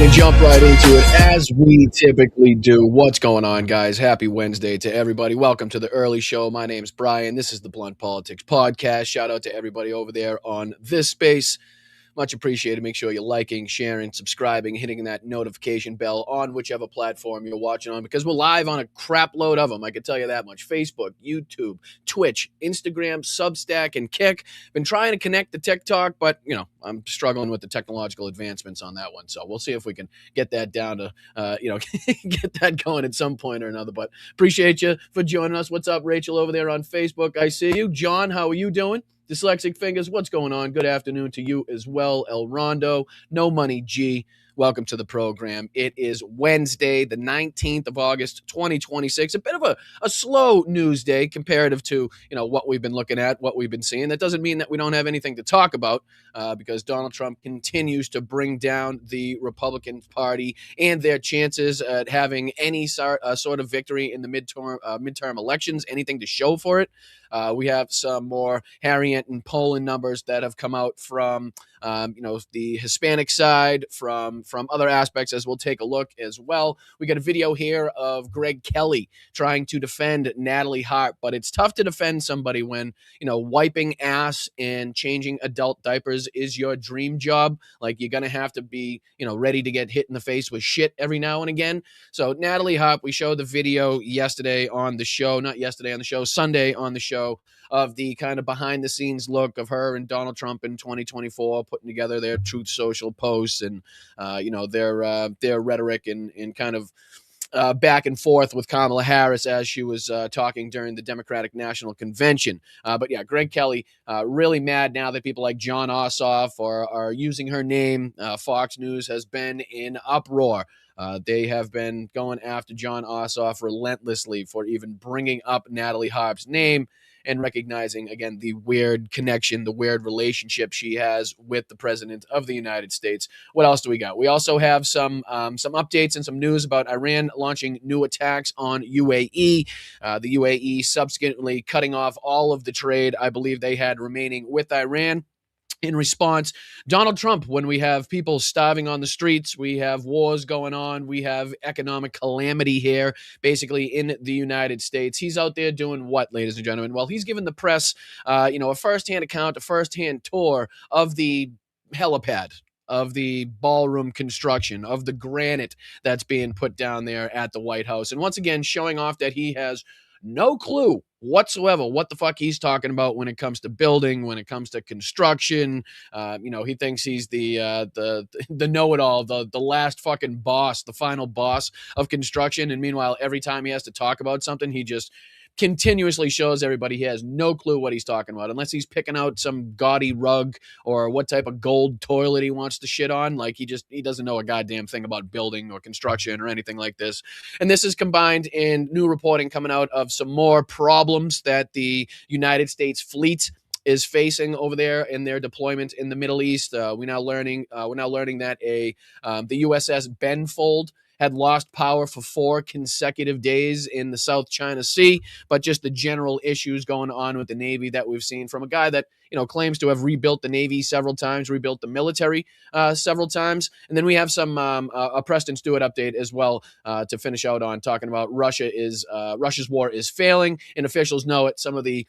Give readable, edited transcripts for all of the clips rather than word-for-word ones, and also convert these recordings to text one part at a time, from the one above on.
and jump right into it as we typically do. What's going on, guys? Happy Wednesday to everybody. Welcome to the early show. My name's Brian. This is the Blunt Politics Podcast. Shout out to everybody over there on this space. Much appreciated. Make sure you're liking, sharing, subscribing, hitting that notification bell on whichever platform you're watching on, because we're live on a crap load of them. I can tell you that much. Facebook, YouTube, Twitch, Instagram, Substack, and Kick. Been trying to connect to TikTok, but, I'm struggling with the technological advancements on that one. So we'll see if we can get that down to, get that going at some point or another. But appreciate you for joining us. What's up, Rachel, over there on Facebook? I see you. John, how are you doing? Dyslexic Fingers, what's going on? Good afternoon to you as well. El Rondo, No Money G, welcome to the program. It is Wednesday, the 19th of August, 2026. A bit of a slow news day comparative to, what we've been looking at, what we've been seeing. That doesn't mean that we don't have anything to talk about because Donald Trump continues to bring down the Republican Party and their chances at having any sort of victory in the midterm elections, anything to show for it. We have some more Harriet and polling numbers that have come out from, the Hispanic side, from other aspects, as we'll take a look as well. We got a video here of Greg Kelly trying to defend Natalie Hart, but it's tough to defend somebody when, wiping ass and changing adult diapers is your dream job. Like, you're going to have to be, ready to get hit in the face with shit every now and again. So Natalie Hart, we showed the video Sunday on the show, of the kind of behind the scenes look of her and Donald Trump in 2024 putting together their Truth Social posts and their rhetoric and kind of back and forth with Kamala Harris as she was talking during the Democratic National Convention. But yeah, Greg Kelly really mad now that people like John Ossoff are using her name. Fox News has been in uproar. They have been going after John Ossoff relentlessly for even bringing up Natalie Hart's name and recognizing, again, the weird connection, the weird relationship she has with the President of the United States. What else do we got? We also have some updates and some news about Iran launching new attacks on UAE. The UAE subsequently cutting off all of the trade I believe they had remaining with Iran. In response, Donald Trump, when we have people starving on the streets, we have wars going on, we have economic calamity here, basically in the United States. He's out there doing what, ladies and gentlemen? Well, he's given the press, a firsthand account, a firsthand tour of the helipad, of the ballroom construction, of the granite that's being put down there at the White House. And once again, showing off that he has no clue whatsoever what the fuck he's talking about when it comes to building, when it comes to construction. He thinks he's the know-it-all, the last fucking boss, the final boss of construction. And meanwhile, every time he has to talk about something, he just continuously shows everybody he has no clue what he's talking about, unless he's picking out some gaudy rug or what type of gold toilet he wants to shit on. Like, he doesn't know a goddamn thing about building or construction or anything like this. And this is combined in new reporting coming out of some more problems that the United States fleet is facing over there in their deployment in the Middle East. We're now learning that the USS Benfold had lost power for 4 consecutive days in the South China Sea, but just the general issues going on with the Navy that we've seen from a guy that, claims to have rebuilt the Navy several times, rebuilt the military several times. And then we have some a Preston Stewart update as well to finish out on, talking about Russia's war is failing, and officials know it. Some of the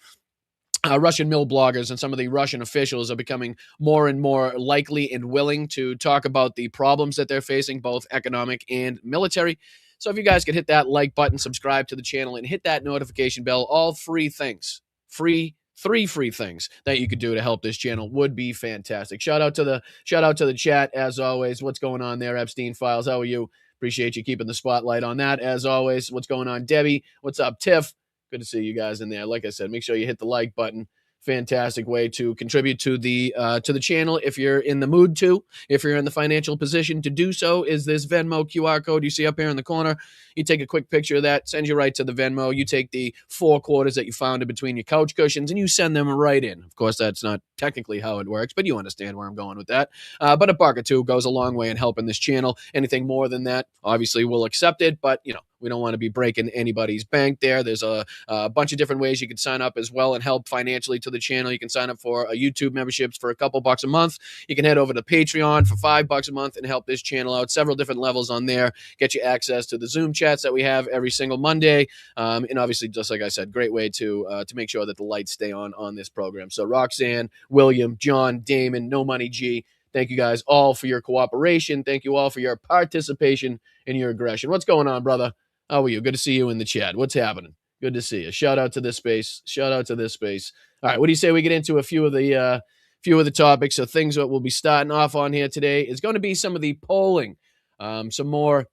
Russian mill bloggers and some of the Russian officials are becoming more and more likely and willing to talk about the problems that they're facing, both economic and military. So if you guys could hit that like button, subscribe to the channel, and hit that notification bell, all three things, three free things that you could do to help this channel would be fantastic. Shout out to the chat as always. What's going on there, Epstein Files? How are you? Appreciate you keeping the spotlight on that as always. What's going on, Debbie? What's up, Tiff? Good to see you guys in there. Like I said, make sure you hit the like button. Fantastic way to contribute to the channel if you're in the mood to. If you're in the financial position to do so, is this Venmo QR code you see up here in the corner. You take a quick picture of that, send you right to the Venmo. You take the 4 quarters that you found in between your couch cushions and you send them right in. Of course, that's not technically how it works, but you understand where I'm going with that. But a buck or two goes a long way in helping this channel. Anything more than that, obviously, we'll accept it, but, we don't want to be breaking anybody's bank there. There's a bunch of different ways you can sign up as well and help financially to the channel. You can sign up for a YouTube memberships for a couple bucks a month. You can head over to Patreon for $5 a month and help this channel out. Several different levels on there. Get you access to the Zoom chats that we have every single Monday. And obviously, just like I said, great way to make sure that the lights stay on this program. So Roxanne, William, John, Damon, No Money G, thank you guys all for your cooperation. Thank you all for your participation and your aggression. What's going on, brother? How are you? Good to see you in the chat. What's happening? Good to see you. Shout out to this space. Shout out to this space. All right, what do you say we get into a few of the topics? So things that we'll be starting off on here today is going to be some of the polling, some more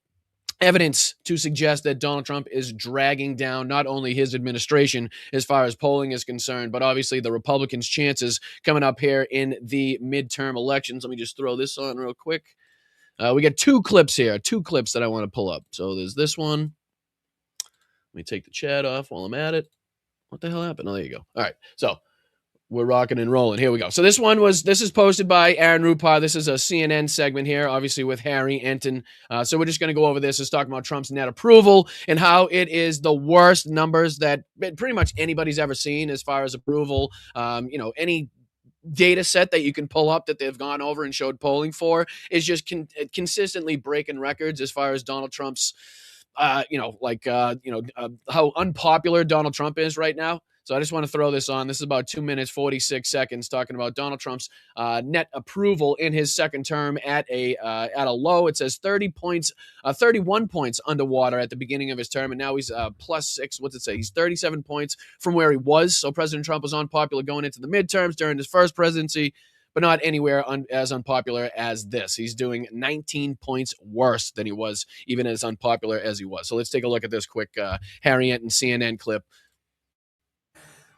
evidence to suggest that Donald Trump is dragging down not only his administration as far as polling is concerned, but obviously the Republicans' chances coming up here in the midterm elections. Let me just throw this on real quick. We got 2 clips here, 2 clips that I want to pull up. So there's this one. Let me take the chat off while I'm at it. What the hell happened? Oh, there you go. All right. So we're rocking and rolling. Here we go. So this is posted by Aaron Rupar. This is a CNN segment here, obviously with Harry Enton. So we're just going to go over this. It's talking about Trump's net approval and how it is the worst numbers that pretty much anybody's ever seen as far as approval. Any data set that you can pull up that they've gone over and showed polling for is just consistently breaking records as far as Donald Trump's how unpopular Donald Trump is right now. So I just want to throw this on. This is about 2 minutes, 46 seconds talking about Donald Trump's net approval in his second term at a low. It says 31 points underwater at the beginning of his term, and now he's +6. What's it say? He's 37 points from where he was. So President Trump was unpopular going into the midterms during his first presidency, but not anywhere as unpopular as this. He's doing 19 points worse than he was, even as unpopular as he was. So let's take a look at this quick Harry Enton CNN clip.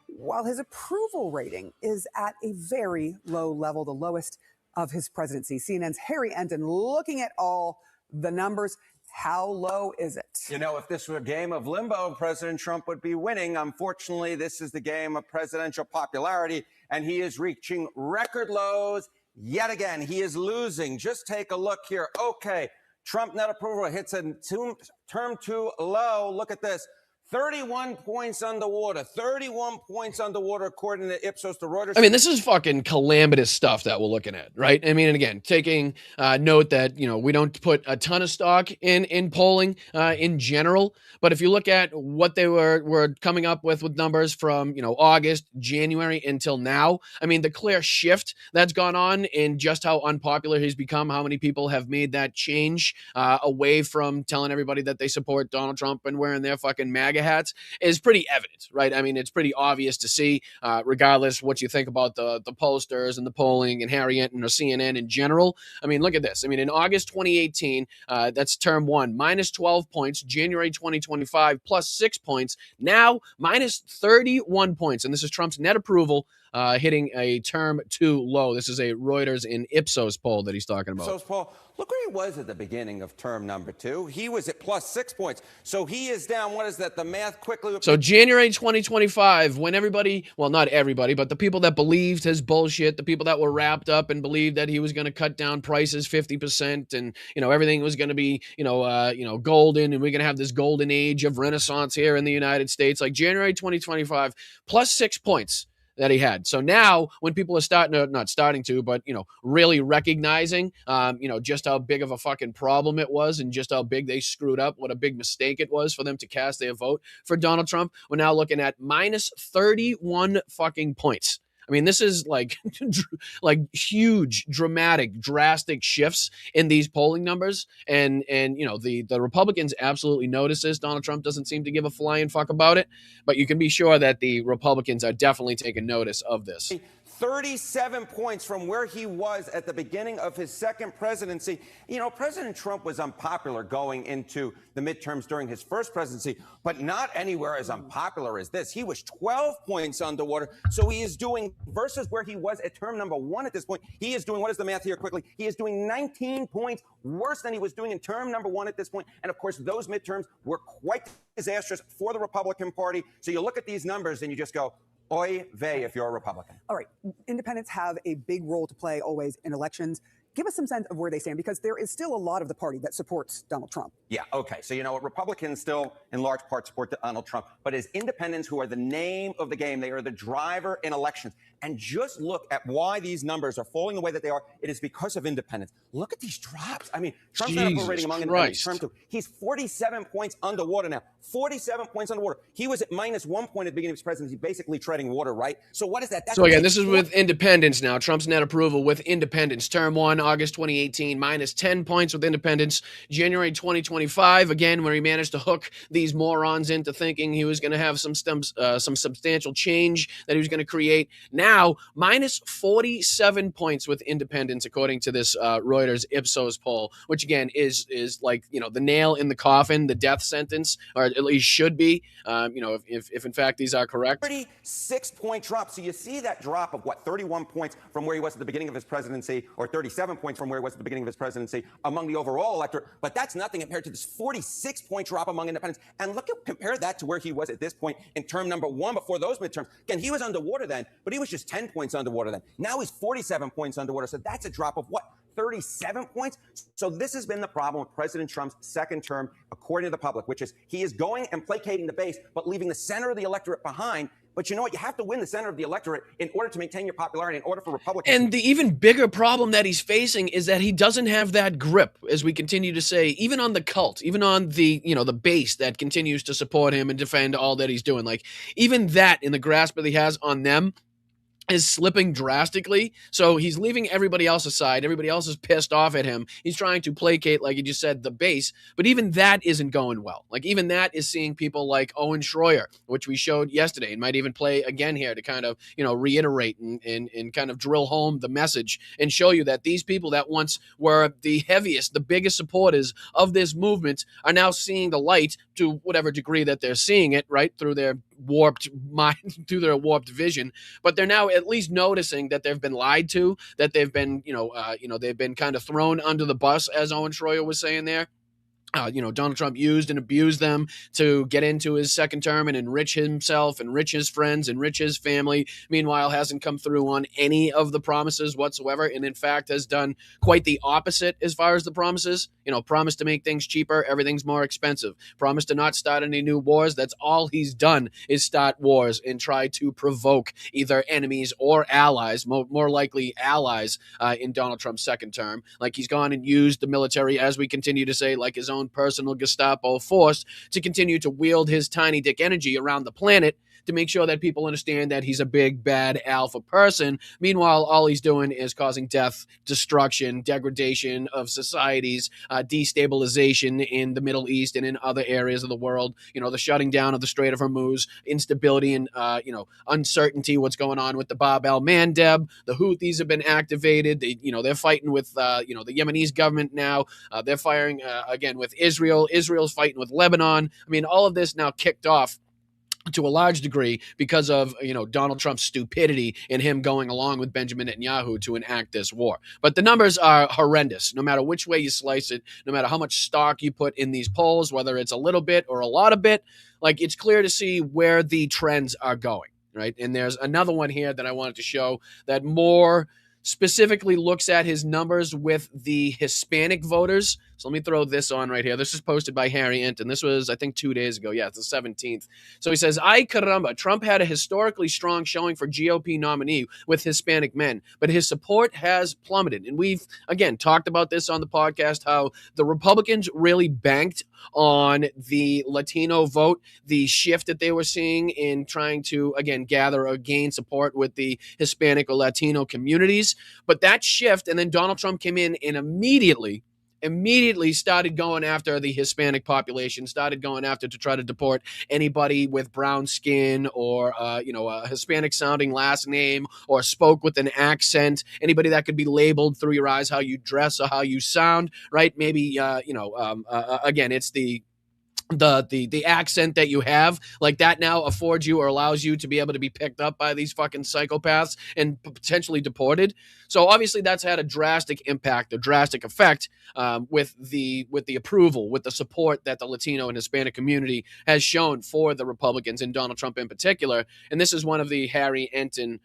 While his approval rating is at a very low level, the lowest of his presidency. CNN's Harry Enton looking at all the numbers. How low is it? If this were a game of limbo, President Trump would be winning. Unfortunately, this is the game of presidential popularity, and he is reaching record lows yet again. He is losing. Just take a look here. Okay, Trump net approval hits a term 2 low. Look at this. 31 points underwater. 31 points underwater, according to Ipsos, the Reuters. I mean, this is fucking calamitous stuff that we're looking at, right? I mean, and again, taking note that, we don't put a ton of stock in polling in general. But if you look at what they were coming up with numbers from, August, January until now, I mean, the clear shift that's gone on in just how unpopular he's become, how many people have made that change away from telling everybody that they support Donald Trump and wearing their fucking MAGA hats is pretty evident, right? I mean, it's pretty obvious to see, regardless what you think about the pollsters and the polling and Harry Enton or CNN in general. I mean, look at this. I mean, in August 2018, that's term 1, -12 points. January 2025, +6 points. Now, -31 points. And this is Trump's net approval hitting a term 2 low. This is a Reuters and Ipsos poll that he's talking about. Ipsos poll. Look where he was at the beginning of term number 2. He was at +6 points. So he is down. What is that? The math quickly. So January 2025, when everybody, well, not everybody, but the people that believed his bullshit, the people that were wrapped up and believed that he was going to cut down prices 50% and, everything was going to be, golden and we're going to have this golden age of renaissance here in the United States. Like January 2025, +6 points that he had. So now when people are not starting to, but, really recognizing, just how big of a fucking problem it was and just how big they screwed up, what a big mistake it was for them to cast their vote for Donald Trump, we're now looking at -31 fucking points. I mean, this is like huge, dramatic, drastic shifts in these polling numbers. And the Republicans absolutely notice this. Donald Trump doesn't seem to give a flying fuck about it. But you can be sure that the Republicans are definitely taking notice of this. 37 points from where he was at the beginning of his second presidency. You know, President Trump was unpopular going into the midterms during his first presidency, but not anywhere as unpopular as this. He was 12 points underwater. So he is doing, versus where he was at term number one at this point, he is doing, what is the math here quickly? He is doing 19 points worse than he was doing in term number one at this point. And of course, those midterms were quite disastrous for the Republican Party. So you look at these numbers and you just go, oy vey if you're a Republican. All right. Independents have a big role to play always in elections. Give us some sense of where they stand, because there is still a lot of the party that supports Donald Trump. Yeah, okay. So, you know what? Republicans still, in large part, support Donald Trump. But as independents, who are the name of the game, they are the driver in elections. And just look at why these numbers are falling the way that they are. It is because of independents. Look at these drops. I mean, Trump's not rating among independents. Term two. He's 47 points underwater now. 47 points underwater. He was at minus 1 point at the beginning of his presidency, basically treading water, right? So what is that? That's so again, this is with independents now. Trump's net approval with independents. Term one, August 2018, minus 10 points with independents. January 2025, again, where he managed to hook these morons into thinking he was going to have some substantial change that he was going to create. Now, minus 47 points with independents, according to this Reuters Ipsos poll, which again is like, you know, the nail in the coffin, the death sentence, or at least should be, you know, if in fact these are correct. 36-point drop. So you see that drop of what, 31 points from where he was at the beginning of his presidency, or 37 points from where he was at the beginning of his presidency among the overall electorate. But that's nothing compared to this 46-point drop among independents. And compare that to where he was at this point in term number one before those midterms. Again, he was underwater then, but he was just 10 points underwater then. Now he's 47 points underwater. So that's a drop of what? 37 points. So this has been the problem with President Trump's second term, according to the public, which is he is going and placating the base, but leaving the center of the electorate behind. But you know what? You have to win the center of the electorate in order to maintain your popularity, in order for Republicans. And the even bigger problem that he's facing is that he doesn't have that grip, as we continue to say, even on the cult, even on the, you know, the base that continues to support him and defend all that he's doing. Like, even that in the grasp that he has on them is slipping drastically. So he's leaving everybody else aside. Everybody else is pissed off at him. He's trying to placate, like you just said, the base. But even that isn't going well. Like, even that is seeing people like Owen Schroyer, which we showed yesterday, and might even play again here to kind of, you know, reiterate and kind of drill home the message and show you that these people that once were the heaviest, the biggest supporters of this movement are now seeing the light, to whatever degree that they're seeing it, right, through their warped mind, through their warped vision. But they're now at least noticing that they've been lied to, that they've been, they've been kind of thrown under the bus, as Owen Schroyer was saying there. Donald Trump used and abused them to get into his second term and enrich himself, enrich his friends, enrich his family. Meanwhile, hasn't come through on any of the promises whatsoever, and in fact has done quite the opposite as far as the promises. You know, promise to make things cheaper, everything's more expensive. Promise to not start any new wars. That's all he's done, is start wars and try to provoke either enemies or allies, more likely allies, in Donald Trump's second term. Like, he's gone and used the military, as we continue to say, like his own personal Gestapo force, to continue to wield his tiny dick energy around the planet to make sure that people understand that he's a big, bad alpha person. Meanwhile, all he's doing is causing death, destruction, degradation of societies, destabilization in the Middle East and in other areas of the world. You know, the shutting down of the Strait of Hormuz, instability and, uncertainty, what's going on with the Bab el-Mandeb. The Houthis have been activated. They're fighting with, the Yemenis government now. They're firing, again, with Israel. Israel's fighting with Lebanon. I mean, all of this now kicked off to a large degree because of, Donald Trump's stupidity and him going along with Benjamin Netanyahu to enact this war. But the numbers are horrendous, no matter which way you slice it, no matter how much stock you put in these polls, whether it's a little bit or a lot of bit. Like, it's clear to see where the trends are going, right? And there's another one here that I wanted to show that more specifically looks at his numbers with the Hispanic voters. So let me throw this on right here. This is posted by Harry Enton. This was, I think, 2 days ago. Yeah, it's the 17th. So he says, ay caramba, Trump had a historically strong showing for GOP nominee with Hispanic men, but his support has plummeted. And we've, again, talked about this on the podcast, how the Republicans really banked on the Latino vote, the shift that they were seeing in trying to, again, gather or gain support with the Hispanic or Latino communities. But that shift, and then Donald Trump came in and immediately immediately started going after the Hispanic population, started going after to try to deport anybody with brown skin or, a Hispanic sounding last name or spoke with an accent, anybody that could be labeled through your eyes, how you dress or how you sound, right? Maybe, again, it's the accent that you have, like that now affords you or allows you to be able to be picked up by these fucking psychopaths and potentially deported. So obviously that's had a drastic impact, a drastic effect, with the approval, with the support that the Latino and Hispanic community has shown for the Republicans and Donald Trump in particular. And this is one of the Harry Enton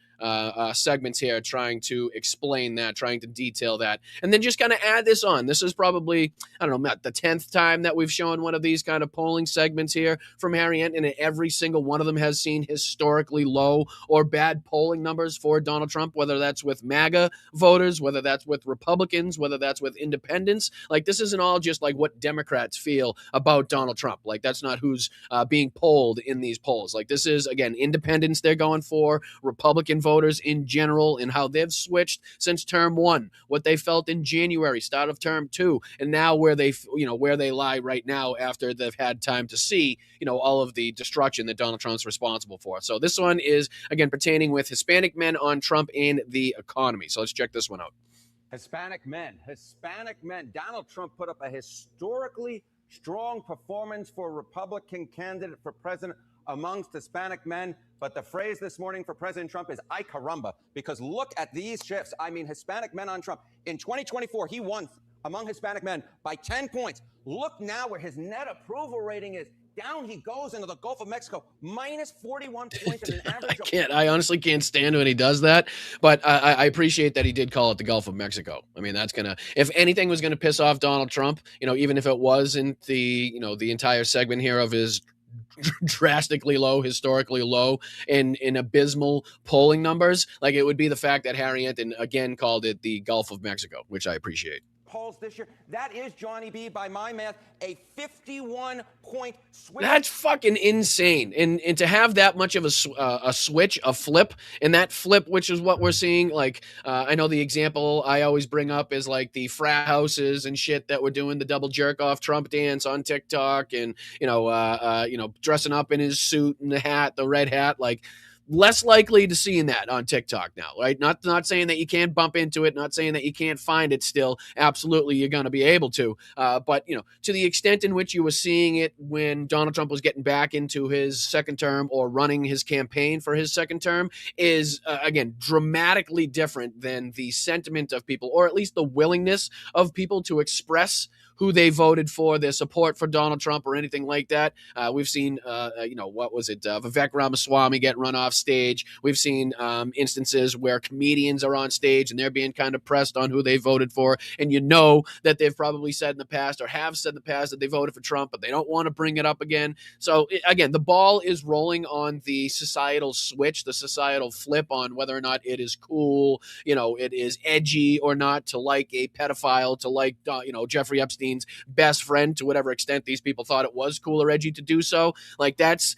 segments here, trying to explain that, trying to detail that, and then just kind of add this on. This is probably, I don't know, Matt, the 10th time that we've shown one of these kind of polling segments here from Harry Enton, and every single one of them has seen historically low or bad polling numbers for Donald Trump, whether that's with MAGA voters, whether that's with Republicans, whether that's with independents. Like, this isn't all just like what Democrats feel about Donald Trump. Like, that's not who's being polled in these polls. Like, this is, again, independents they're going for, Republican voters in general, and how they've switched since term one, what they felt in January, start of term two, and now where they lie right now after they've had time to see, all of the destruction that Donald Trump's responsible for. So this one is, again, pertaining with Hispanic men on Trump and the economy. So let's check this one out. Hispanic men. Donald Trump put up a historically strong performance for a Republican candidate for president amongst Hispanic men. But the phrase this morning for President Trump is "ay caramba," because look at these shifts. I mean, Hispanic men on Trump. In 2024, he won among Hispanic men by 10 points. Look now where his net approval rating is. Down he goes into the Gulf of Mexico, minus 41 points and an average of... I honestly can't stand when he does that, but I appreciate that he did call it the Gulf of Mexico. I mean, that's going to, if anything was going to piss off Donald Trump, even if it wasn't the entire segment here of his drastically low, historically low, in abysmal polling numbers, like, it would be the fact that Harry Enton again called it the Gulf of Mexico, which I appreciate. Polls this year. That is, Johnny B, by my math, a 51-point switch. That's fucking insane. And to have that much of a switch, a flip, and that flip, which is what we're seeing, like, I know the example I always bring up is like the frat houses and shit that were doing the double jerk off Trump dance on TikTok, and dressing up in his suit and the hat, the red hat, like, less likely to seeing that on TikTok now, right? Not saying that you can't bump into it, not saying that you can't find it still. Absolutely, you're going to be able to. But, to the extent in which you were seeing it when Donald Trump was getting back into his second term or running his campaign for his second term is, again, dramatically different than the sentiment of people, or at least the willingness of people to express who they voted for, their support for Donald Trump or anything like that. We've seen, Vivek Ramaswamy get run off stage. We've seen instances where comedians are on stage and they're being kind of pressed on who they voted for. And that they've probably said in the past or have said in the past that they voted for Trump, but they don't want to bring it up again. So again, the ball is rolling on the societal switch, the societal flip on whether or not it is cool, it is edgy or not to like a pedophile, to like, Jeffrey Epstein's best friend, to whatever extent these people thought it was cool or edgy to do so. Like, that's,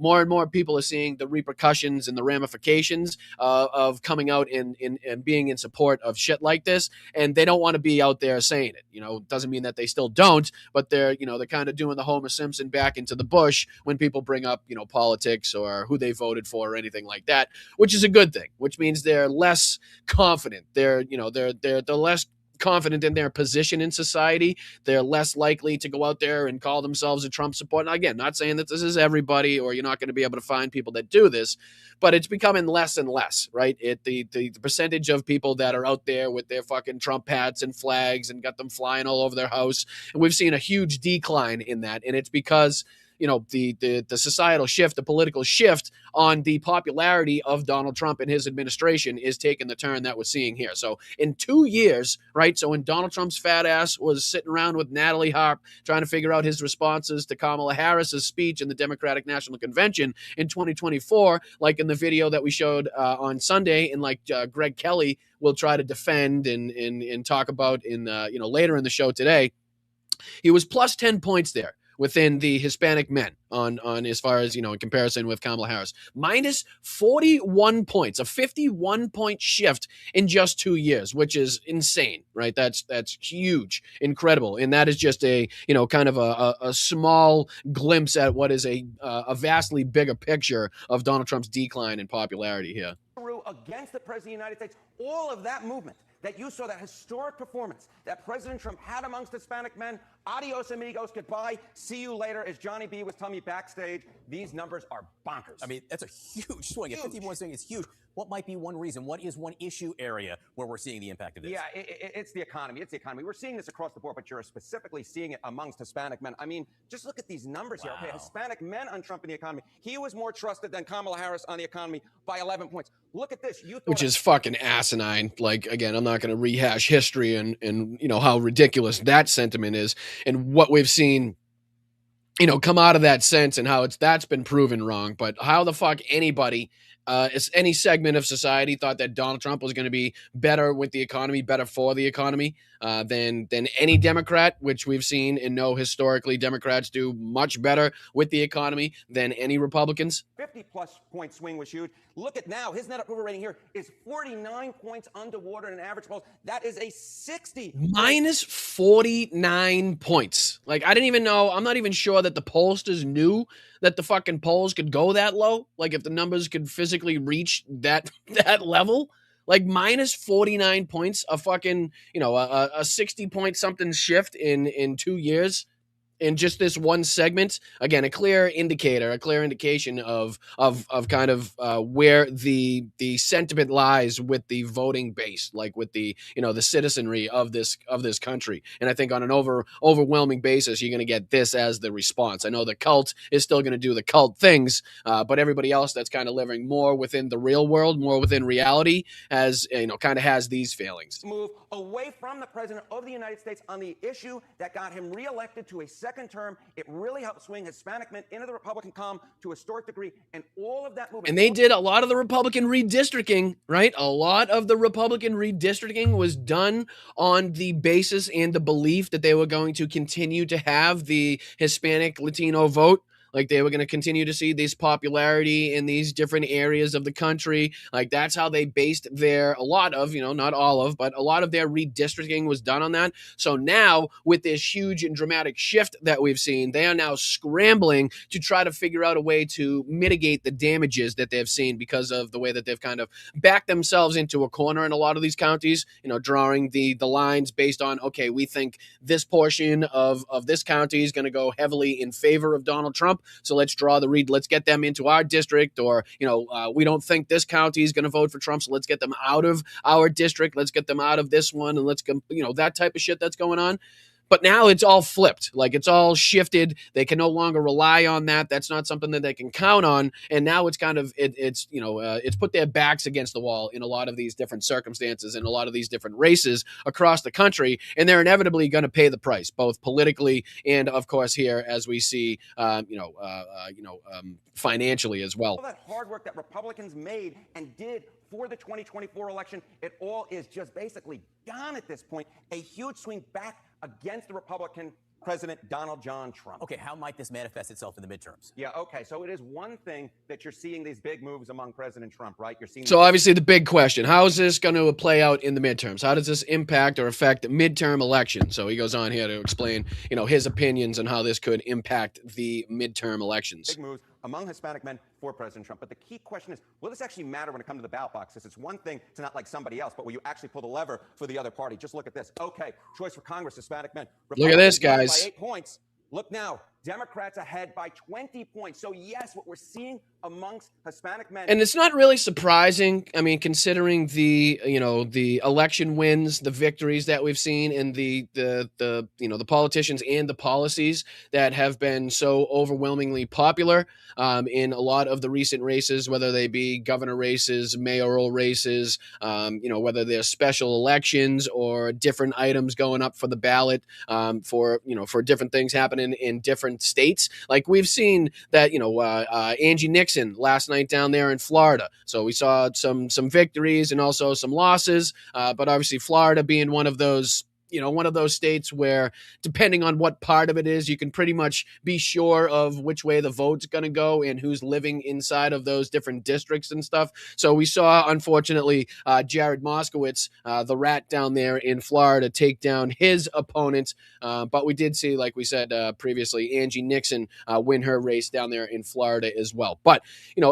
more and more people are seeing the repercussions and the ramifications of coming out and being in support of shit like this. And they don't want to be out there saying it. Doesn't mean that they still don't, but they're kind of doing the Homer Simpson back into the bush when people bring up, politics or who they voted for or anything like that, which is a good thing, which means they're less confident. They're less confident in their position in society. They're less likely to go out there and call themselves a Trump supporter. Now, again, not saying that this is everybody, or you're not going to be able to find people that do this, but it's becoming less and less, right? The percentage of people that are out there with their fucking Trump hats and flags and got them flying all over their house, and we've seen a huge decline in that, and it's because the societal shift, the political shift on the popularity of Donald Trump and his administration is taking the turn that we're seeing here. So in 2 years, right? So when Donald Trump's fat ass was sitting around with Natalie Harp trying to figure out his responses to Kamala Harris's speech in the Democratic National Convention in 2024, like in the video that we showed on Sunday, and like Greg Kelly will try to defend and talk about in later in the show today, he was plus 10 points there within the Hispanic men on as far as, in comparison with Kamala Harris. Minus 41 points, a 51-point shift in just 2 years, which is insane, right? That's huge, incredible. And that is just a, kind of a small glimpse at what is a vastly bigger picture of Donald Trump's decline in popularity here. Against the President of the United States, all of that movement that you saw, that historic performance that President Trump had amongst Hispanic men, adios amigos, goodbye, see you later. As Johnny B was telling me backstage, these numbers are bonkers. I mean, that's a huge swing. At 51 swing, it's huge. What might be one reason? What is one issue area where we're seeing the impact of this? Yeah, it's the economy. It's the economy. We're seeing this across the board, but you're specifically seeing it amongst Hispanic men. I mean, just look at these numbers here. Okay, Hispanic men on Trump in the economy. He was more trusted than Kamala Harris on the economy by 11 points. Look at this. Which is fucking asinine. Like, again, I'm not going to rehash history and how ridiculous that sentiment is and what we've seen, come out of that sense and how that's been proven wrong. But how the fuck anybody, any segment of society thought that Donald Trump was going to be better with the economy, better for the economy than any Democrat, which we've seen and know historically Democrats do much better with the economy than any Republicans. 50-plus point swing was huge. Look at now. His net approval rating here is 49 points underwater in an average poll. That is a 60. Minus 49 points. Like, I didn't even know. I'm not even sure that the pollsters knew that the fucking polls could go that low. Like, if the numbers could physically reach that level. Like, minus 49 points, a fucking, a 60 point something shift in 2 years. In just this one segment, again, a clear indication of kind of where the sentiment lies with the voting base, like with the the citizenry of this country. And I think on an overwhelming basis, you're going to get this as the response. I know the cult is still going to do the cult things, but everybody else that's kind of living more within the real world, more within reality, has kind of has these failings. Move away from the president of the United States on the issue that got him reelected to a second term. It really helped swing Hispanic men into the Republican column to a historic degree, and all of that movement. And they did a lot of the Republican redistricting, right? A lot of the Republican redistricting was done on the basis and the belief that they were going to continue to have the Hispanic Latino vote. Like, they were going to continue to see this popularity in these different areas of the country. Like, that's how they based a lot of, not all of, but a lot of their redistricting was done on that. So now, with this huge and dramatic shift that we've seen, they are now scrambling to try to figure out a way to mitigate the damages that they've seen because of the way that they've kind of backed themselves into a corner in a lot of these counties, drawing the lines based on, okay, we think this portion of this county is going to go heavily in favor of Donald Trump. So let's let's get them into our district, or, we don't think this county is going to vote for Trump. So let's get them out of our district. Let's get them out of this one. And let's go, that type of shit that's going on. But now it's all flipped. Like, it's all shifted. They can no longer rely on that. That's not something that they can count on. And now it's kind of, it's put their backs against the wall in a lot of these different circumstances and a lot of these different races across the country. And they're inevitably going to pay the price, both politically and, of course, here, as we see, financially as well. All that hard work that Republicans made and did for the 2024 election, it all is just basically gone at this point. A huge swing back against the Republican President Donald John Trump. Okay, how might this manifest itself in the midterms? Yeah, okay, so it is one thing that you're seeing these big moves among President Trump, right? You're seeing. So obviously the big question, how is this going to play out in the midterms? How does this impact or affect midterm elections? So he goes on here to explain, his opinions on how this could impact the midterm elections. Big moves among Hispanic men for President Trump. But the key question is, will this actually matter when it comes to the ballot boxes? It's one thing to not like somebody else, but will you actually pull the lever for the other party? Just look at this. Okay, choice for Congress, Hispanic men. Look at this, guys. By 8 points. Look now, Democrats ahead by 20 points. So yes, what we're seeing amongst Hispanic men. And it's not really surprising. I mean, considering the election wins, the victories that we've seen, and the politicians and the policies that have been so overwhelmingly popular in a lot of the recent races, whether they be governor races, mayoral races, whether they're special elections or different items going up for the ballot for different things happening in different states. Like, we've seen that, Angie Nixon last night down there in Florida. So we saw some victories and also some losses, but obviously Florida being one of those one of those states where, depending on what part of it is, you can pretty much be sure of which way the vote's going to go and who's living inside of those different districts and stuff. So we saw, unfortunately, Jared Moskowitz, the rat down there in Florida, take down his opponent. But we did see, like we said previously, Angie Nixon win her race down there in Florida as well. But,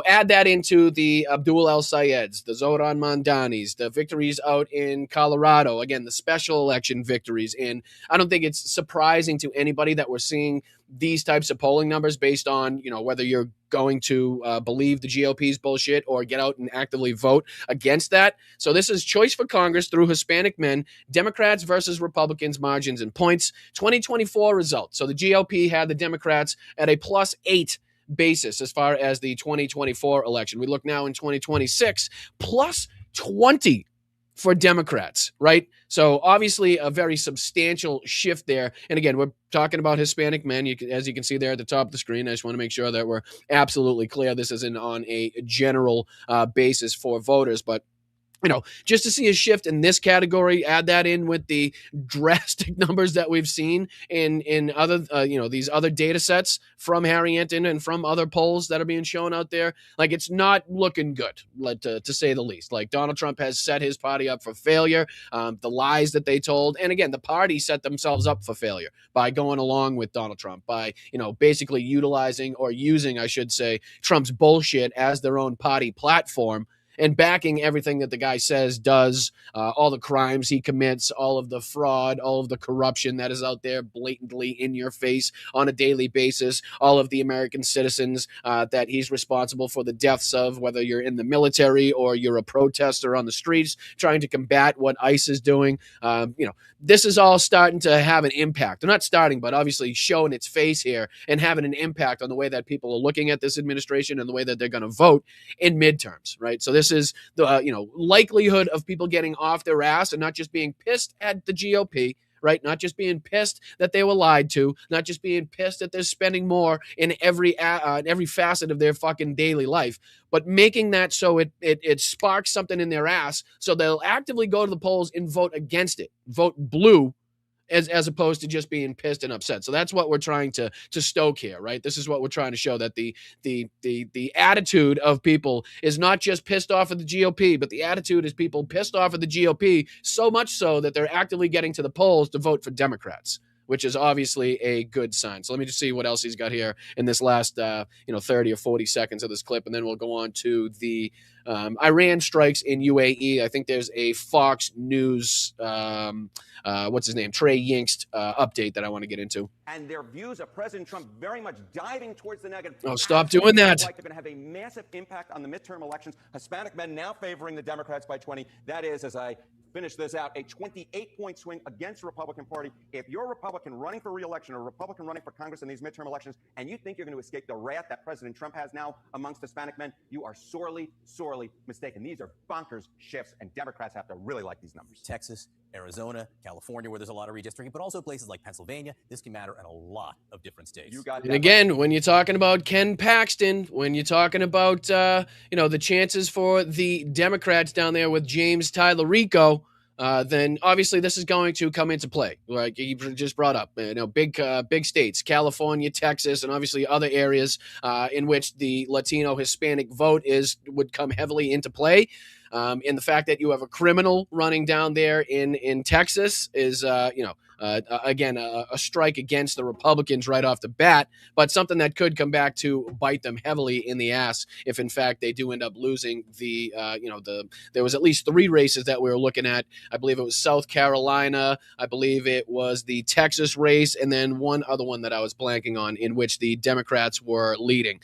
add that into the Abdul El Sayeds, the Zoran Mandanis, the victories out in Colorado, again, the special election victories. And I don't think it's surprising to anybody that we're seeing these types of polling numbers based on, whether you're going to believe the GOP's bullshit or get out and actively vote against that. So this is choice for Congress through Hispanic men, Democrats versus Republicans, margins and points. 2024 results. So the GOP had the Democrats at a +8 basis as far as the 2024 election. We look now in 2026, +20 for Democrats, right? So obviously a very substantial shift there. And again, we're talking about Hispanic men. As you can see there at the top of the screen, I just want to make sure that we're absolutely clear. This isn't on a general basis for voters, but just to see a shift in this category, add that in with the drastic numbers that we've seen in other, these other data sets from Harry Anton and from other polls that are being shown out there. Like, it's not looking good, to say the least. Like, Donald Trump has set his party up for failure. The lies that they told, and again, the party set themselves up for failure by going along with Donald Trump, by, basically utilizing or using, I should say, Trump's bullshit as their own party platform, and backing everything that the guy says, does, all the crimes he commits, all of the fraud, all of the corruption that is out there blatantly in your face on a daily basis, all of the American citizens that he's responsible for the deaths of, whether you're in the military or you're a protester on the streets trying to combat what ICE is doing. This is all starting to have an impact. They're not starting, but obviously showing its face here and having an impact on the way that people are looking at this administration and the way that they're going to vote in midterms, right? So this is the likelihood of people getting off their ass and not just being pissed at the GOP, right? Not just being pissed that they were lied to, not just being pissed that they're spending more in every facet of their fucking daily life, but making that so it sparks something in their ass so they'll actively go to the polls and vote against it, vote blue, as opposed to just being pissed and upset. So that's what we're trying to stoke here, right? This is what we're trying to show, that the attitude of people is not just pissed off at the GOP, but the attitude is people pissed off at the GOP so much so that they're actively getting to the polls to vote for Democrats, which is obviously a good sign. So let me just see what else he's got here in this last 30 or 40 seconds of this clip, and then we'll go on to the Iran strikes in UAE. I think there's a Fox News, what's his name, Trey Yingst update that I want to get into. And their views of President Trump very much diving towards the negative. Oh, stop doing that. Like they're going to have a massive impact on the midterm elections. Hispanic men now favoring the Democrats by 20. That is, as I finish this out, a 28-point swing against the Republican Party. If you're a Republican running for re-election or a Republican running for Congress in these midterm elections, and you think you're going to escape the wrath that President Trump has now amongst Hispanic men, you are sorely, sorely mistaken. These are bonkers shifts, and Democrats have to really like these numbers. Texas, Arizona, California, where there's a lot of redistricting, but also places like Pennsylvania. This can matter in a lot of different states. You got that. And again, when you're talking about Ken Paxton, when you're talking about the chances for the Democrats down there with James Tallarico, then obviously this is going to come into play. Like you just brought up, big states, California, Texas, and obviously other areas in which the Latino Hispanic vote would come heavily into play. And the fact that you have a criminal running down there in Texas is, again, a strike against the Republicans right off the bat, but something that could come back to bite them heavily in the ass if, in fact, they do end up losing there was at least 3 races that we were looking at. I believe it was South Carolina. I believe it was the Texas race, and then one other one that I was blanking on in which the Democrats were leading,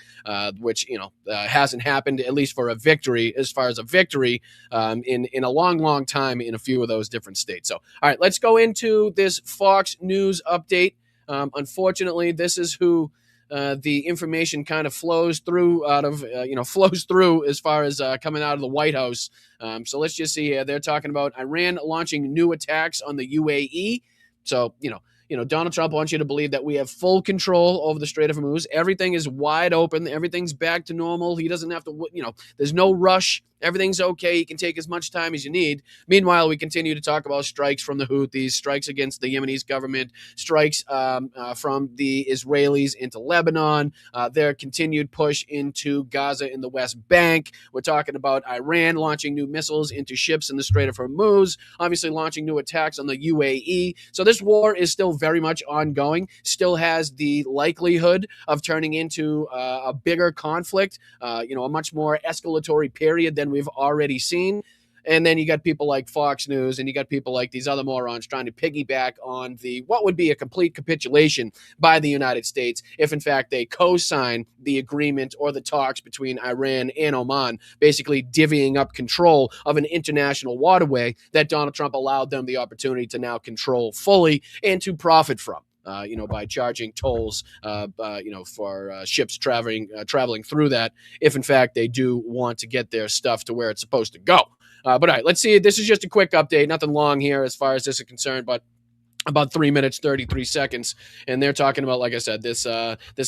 which, hasn't happened, at least for a victory, as far as a victory, in a long, long time in a few of those different states. So, all right, let's go into this Fox News update. Unfortunately, this is who the information kind of flows through as far as coming out of the White House. So let's just see here. They're talking about Iran launching new attacks on the UAE. So, Donald Trump wants you to believe that we have full control over the Strait of Hormuz. Everything is wide open. Everything's back to normal. He doesn't have to, there's no rush Everything's okay. You can take as much time as you need. Meanwhile, we continue to talk about strikes from the Houthis, strikes against the Yemeni government, strikes from the Israelis into Lebanon, their continued push into Gaza in the West Bank. We're talking about Iran launching new missiles into ships in the Strait of Hormuz, obviously launching new attacks on the UAE. So this war is still very much ongoing, still has the likelihood of turning into a bigger conflict, a much more escalatory period than we've already seen. And then you got people like Fox News and you got people like these other morons trying to piggyback on what would be a complete capitulation by the United States if, in fact, they co-sign the agreement or the talks between Iran and Oman, basically divvying up control of an international waterway that Donald Trump allowed them the opportunity to now control fully and to profit from. By charging tolls, for ships traveling through that, if in fact they do want to get their stuff to where it's supposed to go. But all right, let's see. This is just a quick update, nothing long here as far as this is concerned, but about 3 minutes, 33 seconds. And they're talking about, like I said, this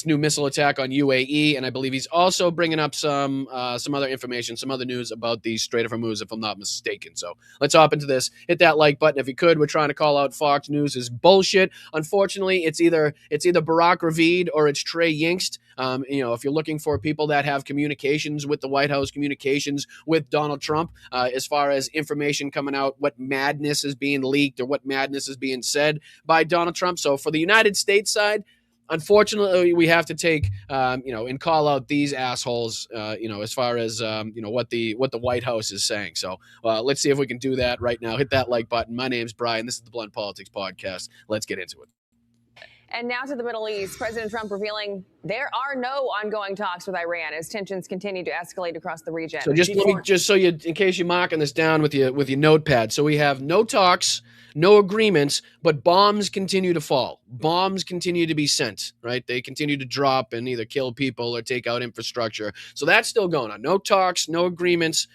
new missile attack on UAE. And I believe he's also bringing up some other information, some other news about the Strait of Hormuz, if I'm not mistaken. So let's hop into this. Hit that like button if you could. We're trying to call out Fox News is bullshit. Unfortunately, it's either Barack Ravid or it's Trey Yingst. If you're looking for people that have communications with the White House, communications with Donald Trump, as far as information coming out, what madness is being leaked or what madness is being said by Donald Trump. So for the United States side, unfortunately, we have to take, and call out these assholes, as far as, what the White House is saying. So let's see if we can do that right now. Hit that like button. My name's Brian. This is the Blunt Politics Podcast. Let's get into it. And now to the Middle East. President Trump revealing there are no ongoing talks with Iran as tensions continue to escalate across the region. So in case you're marking this down with your notepad. So we have no talks, no agreements, but bombs continue to fall. Bombs continue to be sent, right? They continue to drop and either kill people or take out infrastructure. So that's still going on. No talks, no agreements.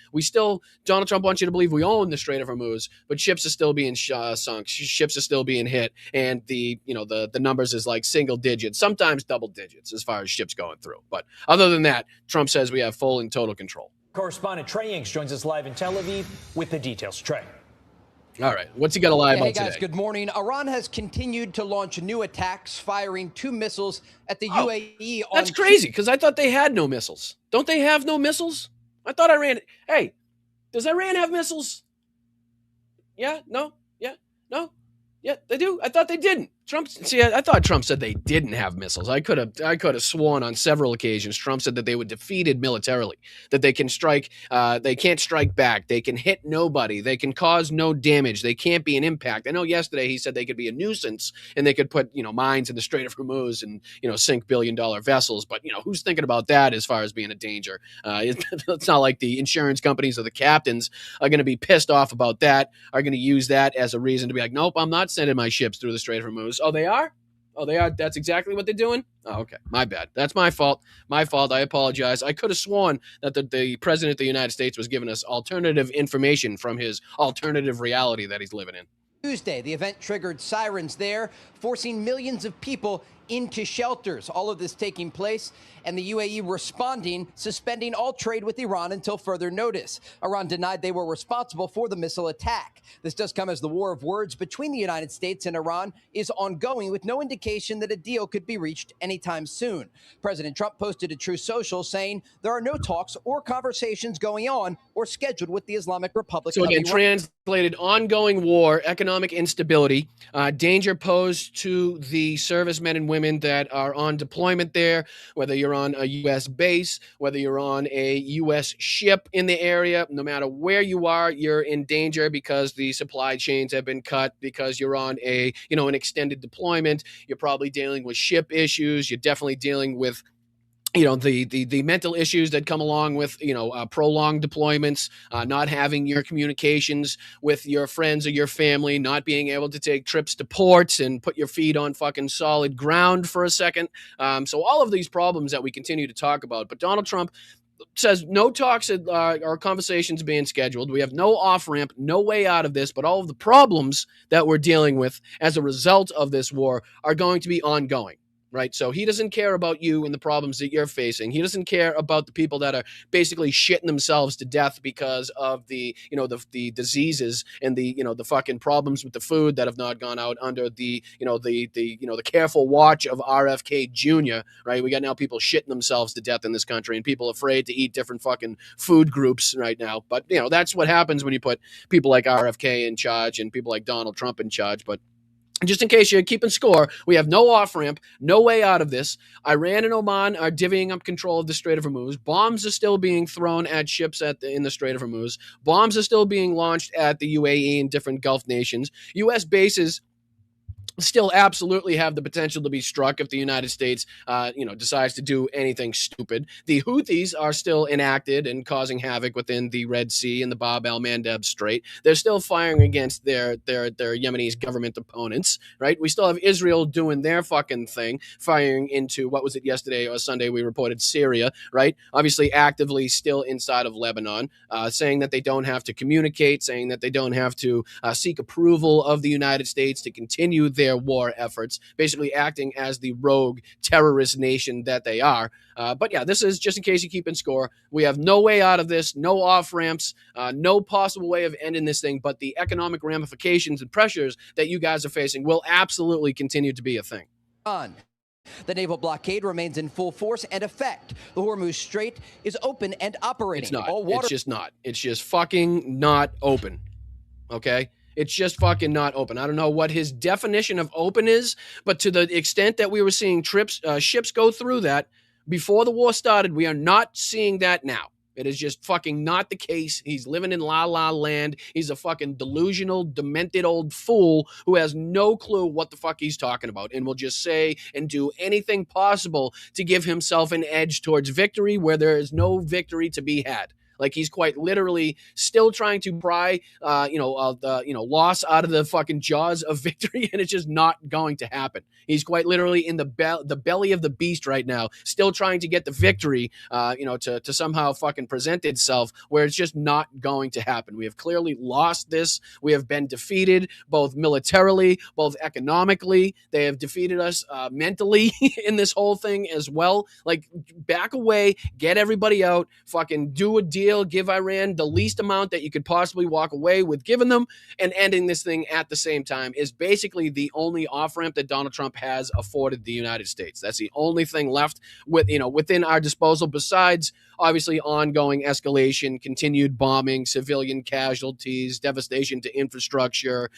Donald Trump wants you to believe we own the Strait of Hormuz, but ships are still being sunk. Ships are still being hit. And the numbers is like single digits, sometimes double digits as far as ships going through. But other than that, Trump says we have full and total control. Correspondent Trey Yingst joins us live in Tel Aviv with the details. Trey. All right. What's he got to lie about today? Hey, guys. Good morning. Iran has continued to launch new attacks, firing 2 missiles at the UAE. That's crazy because I thought they had no missiles. Don't they have no missiles? I thought Iran. Hey, does Iran have missiles? Yeah? No? Yeah? No? Yeah, they do. I thought they didn't. I thought Trump said they didn't have missiles. I could have sworn on several occasions Trump said that they were defeated militarily, that they can strike, they can't strike back, they can hit nobody, they can cause no damage, they can't be an impact. I know yesterday he said they could be a nuisance and they could put mines in the Strait of Hormuz and sink billion-dollar vessels, but who's thinking about that as far as being a danger? It's not like the insurance companies or the captains are going to be pissed off about that, are going to use that as a reason to be like, nope, I'm not sending my ships through the Strait of Hormuz. Oh, they are? Oh, they are? That's exactly what they're doing? Oh, okay. My bad. That's my fault. My fault. I apologize. I could have sworn that the President of the United States was giving us alternative information from his alternative reality that he's living in. Tuesday, the event triggered sirens there, forcing millions of people into shelters. All of this taking place, and the UAE responding, suspending all trade with Iran until further notice. Iran denied they were responsible for the missile attack. This does come as the war of words between the United States and Iran is ongoing, with no indication that a deal could be reached anytime soon. President Trump posted to Truth Social saying there are no talks or conversations going on or scheduled with the Islamic Republic of Iran. So again, translated, ongoing war, economic instability, danger posed to the servicemen and women that are on deployment there, whether you're on a U.S. base, whether you're on a U.S. ship in the area, no matter where you are, you're in danger because the supply chains have been cut, because you're on an extended deployment. You're probably dealing with ship issues. You're definitely dealing with the mental issues that come along with, prolonged deployments, not having your communications with your friends or your family, not being able to take trips to ports and put your feet on fucking solid ground for a second. So all of these problems that we continue to talk about, but Donald Trump says no talks or conversations being scheduled. We have no off-ramp, no way out of this, but all of the problems that we're dealing with as a result of this war are going to be ongoing. right? So he doesn't care about you and the problems that you're facing. He doesn't care about the people that are basically shitting themselves to death because of the, the diseases and the fucking problems with the food that have not gone out under the careful watch of RFK Jr., right? We got now people shitting themselves to death in this country and people afraid to eat different fucking food groups right now. But, that's what happens when you put people like RFK in charge and people like Donald Trump in charge. But just in case you're keeping score, we have no off-ramp, no way out of this. Iran and Oman are divvying up control of the Strait of Hormuz. Bombs are still being thrown at ships in the Strait of Hormuz. Bombs are still being launched at the UAE and different Gulf nations. U.S. bases still absolutely have the potential to be struck if the United States, decides to do anything stupid. The Houthis are still enacted and causing havoc within the Red Sea and the Bab el-Mandeb Strait. They're still firing against their Yemenis government opponents, right? We still have Israel doing their fucking thing, firing into, what was it, yesterday or Sunday we reported, Syria, right? Obviously actively still inside of Lebanon, saying that they don't have to communicate, saying that they don't have to seek approval of the United States to continue their war efforts, basically acting as the rogue terrorist nation that they are. But yeah, this is just in case you keep in score. We have no way out of this, no off ramps, no possible way of ending this thing, but the economic ramifications and pressures that you guys are facing will absolutely continue to be a thing. The naval blockade remains in full force and effect. The Hormuz Strait is open and operating. It's not. It's just not. It's just fucking not open. Okay? It's just fucking not open. I don't know what his definition of open is, but to the extent that we were seeing ships go through that before the war started, we are not seeing that now. It is just fucking not the case. He's living in la la land. He's a fucking delusional, demented old fool who has no clue what the fuck he's talking about and will just say and do anything possible to give himself an edge towards victory where there is no victory to be had. Like he's quite literally still trying to pry, loss out of the fucking jaws of victory, and it's just not going to happen. He's quite literally in the belly of the beast right now, still trying to get the victory, to somehow fucking present itself, where it's just not going to happen. We have clearly lost this. We have been defeated, both militarily, both economically. They have defeated us mentally in this whole thing as well. Like, back away, get everybody out, fucking do a deal. Give Iran the least amount that you could possibly walk away with giving them, and ending this thing at the same time is basically the only off-ramp that Donald Trump has afforded the United States. That's the only thing left within our disposal, besides obviously ongoing escalation, continued bombing, civilian casualties, devastation to infrastructure,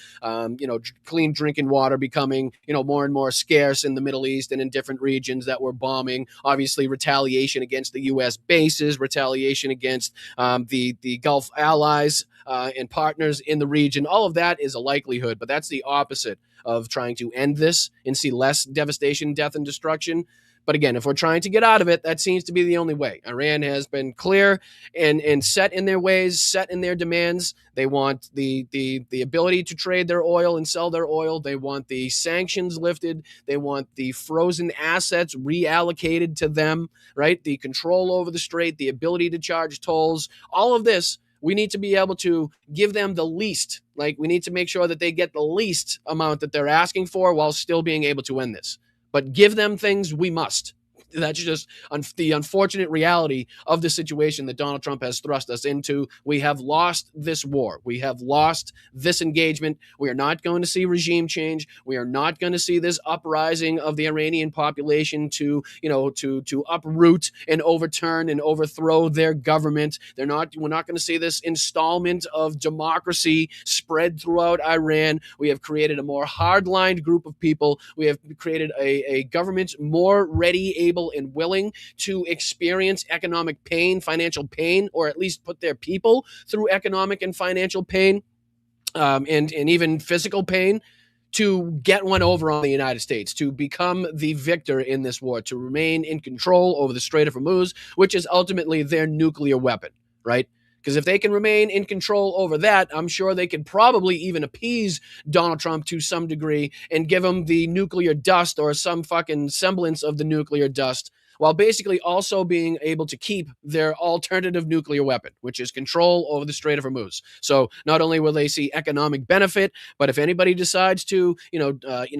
clean drinking water becoming, more and more scarce in the Middle East and in different regions that we're bombing. Obviously, retaliation against the U.S. bases, retaliation against the Gulf allies and partners in the region. All of that is a likelihood, but that's the opposite of trying to end this and see less devastation, death, and destruction. But again, if we're trying to get out of it, that seems to be the only way. Iran has been clear and set in their ways, set in their demands. They want the ability to trade their oil and sell their oil. They want the sanctions lifted. They want the frozen assets reallocated to them, right? The control over the strait, the ability to charge tolls, all of this. We need to be able to give them the least. Like, we need to make sure that they get the least amount that they're asking for while still being able to end this. But give them things we must. That's just the unfortunate reality of the situation that Donald Trump has thrust us into. We have lost this war. We have lost this engagement. We are not going to see regime change. We are not going to see this uprising of the Iranian population to uproot and overturn and overthrow their government. We're not going to see this installment of democracy spread throughout Iran. We have created a more hardlined group of people. We have created a government more ready, able, and willing to experience economic pain, financial pain, or at least put their people through economic and financial pain, and even physical pain, to get one over on the United States, to become the victor in this war, to remain in control over the Strait of Hormuz, which is ultimately their nuclear weapon, right? Because if they can remain in control over that, I'm sure they could probably even appease Donald Trump to some degree and give him the nuclear dust or some fucking semblance of the nuclear dust while basically also being able to keep their alternative nuclear weapon, which is control over the Strait of Hormuz. So not only will they see economic benefit, but if anybody decides to,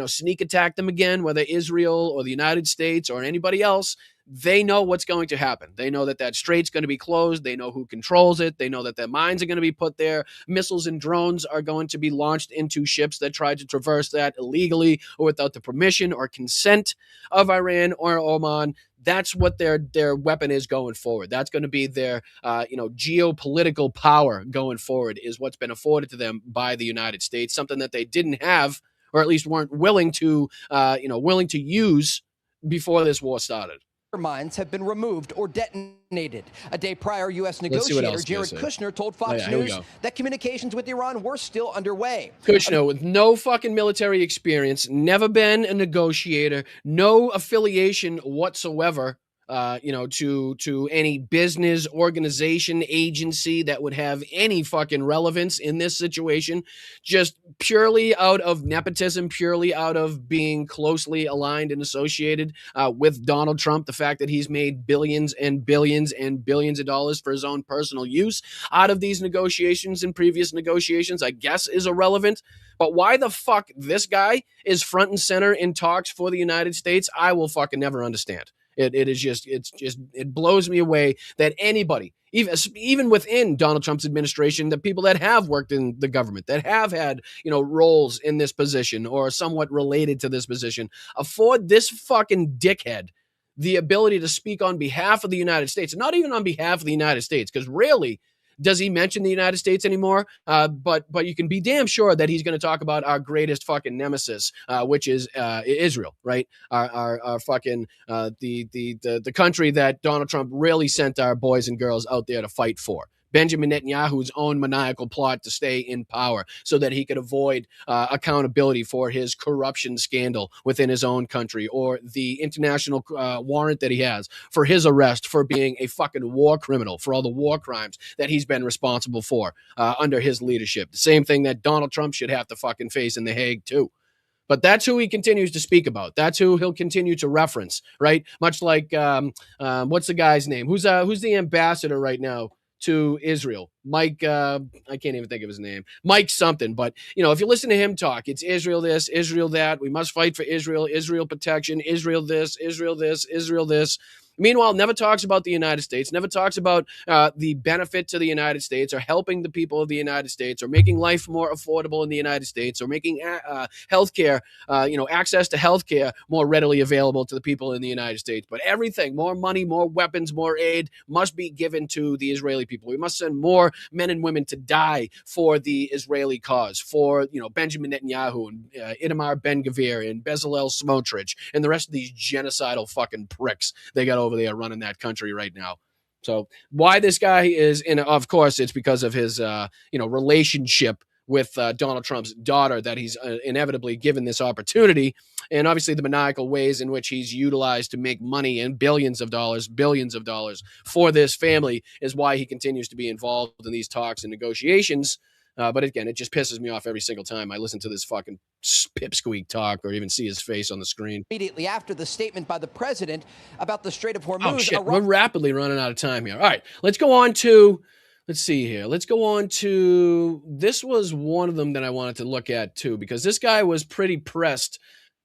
sneak attack them again, whether Israel or the United States or anybody else, they know what's going to happen. They know that that strait's going to be closed. They know who controls it. They know that their mines are going to be put there. Missiles and drones are going to be launched into ships that try to traverse that illegally or without the permission or consent of Iran or Oman. That's what their weapon is going forward. That's going to be their geopolitical power going forward, is what's been afforded to them by the United States, something that they didn't have, or at least weren't willing to use before this war started. Mines have been removed or detonated. A day prior, U.S. negotiator Jared Kushner told Fox News that communications with Iran were still underway. Kushner, with no fucking military experience, never been a negotiator, no affiliation whatsoever, to any business, organization, agency that would have any fucking relevance in this situation, just purely out of nepotism, purely out of being closely aligned and associated with Donald Trump. The fact that he's made billions and billions and billions of dollars for his own personal use out of these negotiations and previous negotiations, I guess, is irrelevant. But why the fuck this guy is front and center in talks for the United States, I will fucking never understand. It blows me away that anybody, even within Donald Trump's administration, the people that have worked in the government, that have had, roles in this position or somewhat related to this position, afford this fucking dickhead the ability to speak on behalf of the United States, not even on behalf of the United States, because rarely does he mention the United States anymore? But you can be damn sure that he's going to talk about our greatest fucking nemesis, which is Israel, right? Our fucking the country that Donald Trump really sent our boys and girls out there to fight for. Benjamin Netanyahu's own maniacal plot to stay in power so that he could avoid accountability for his corruption scandal within his own country, or the international warrant that he has for his arrest for being a fucking war criminal for all the war crimes that he's been responsible for under his leadership. The same thing that Donald Trump should have to fucking face in The Hague too. But that's who he continues to speak about. That's who he'll continue to reference, right? Much like, what's the guy's name? Who's the ambassador right now to Israel? Mike, I can't even think of his name. Mike something. But, if you listen to him talk, it's Israel this, Israel that. We must fight for Israel, Israel protection, Israel this, Israel this, Israel this. Meanwhile, never talks about the United States, never talks about the benefit to the United States or helping the people of the United States or making life more affordable in the United States or making healthcare, access to healthcare more readily available to the people in the United States. But everything, more money, more weapons, more aid must be given to the Israeli people. We must send more men and women to die for the Israeli cause, for, Benjamin Netanyahu and Itamar Ben-Gvir and Bezalel Smotrich and the rest of these genocidal fucking pricks they got over there running that country right now. So why this guy is in, of course, it's because of his, relationship with Donald Trump's daughter that he's inevitably given this opportunity. And obviously the maniacal ways in which he's utilized to make money and billions of dollars for this family is why he continues to be involved in these talks and negotiations. But again, it just pisses me off every single time I listen to this fucking pipsqueak talk or even see his face on the screen. Immediately after the statement by the president about the Strait of Hormuz. Oh, shit. We're rapidly running out of time here. All right, let's go on to, this was one of them that I wanted to look at too, because this guy was pretty pressed,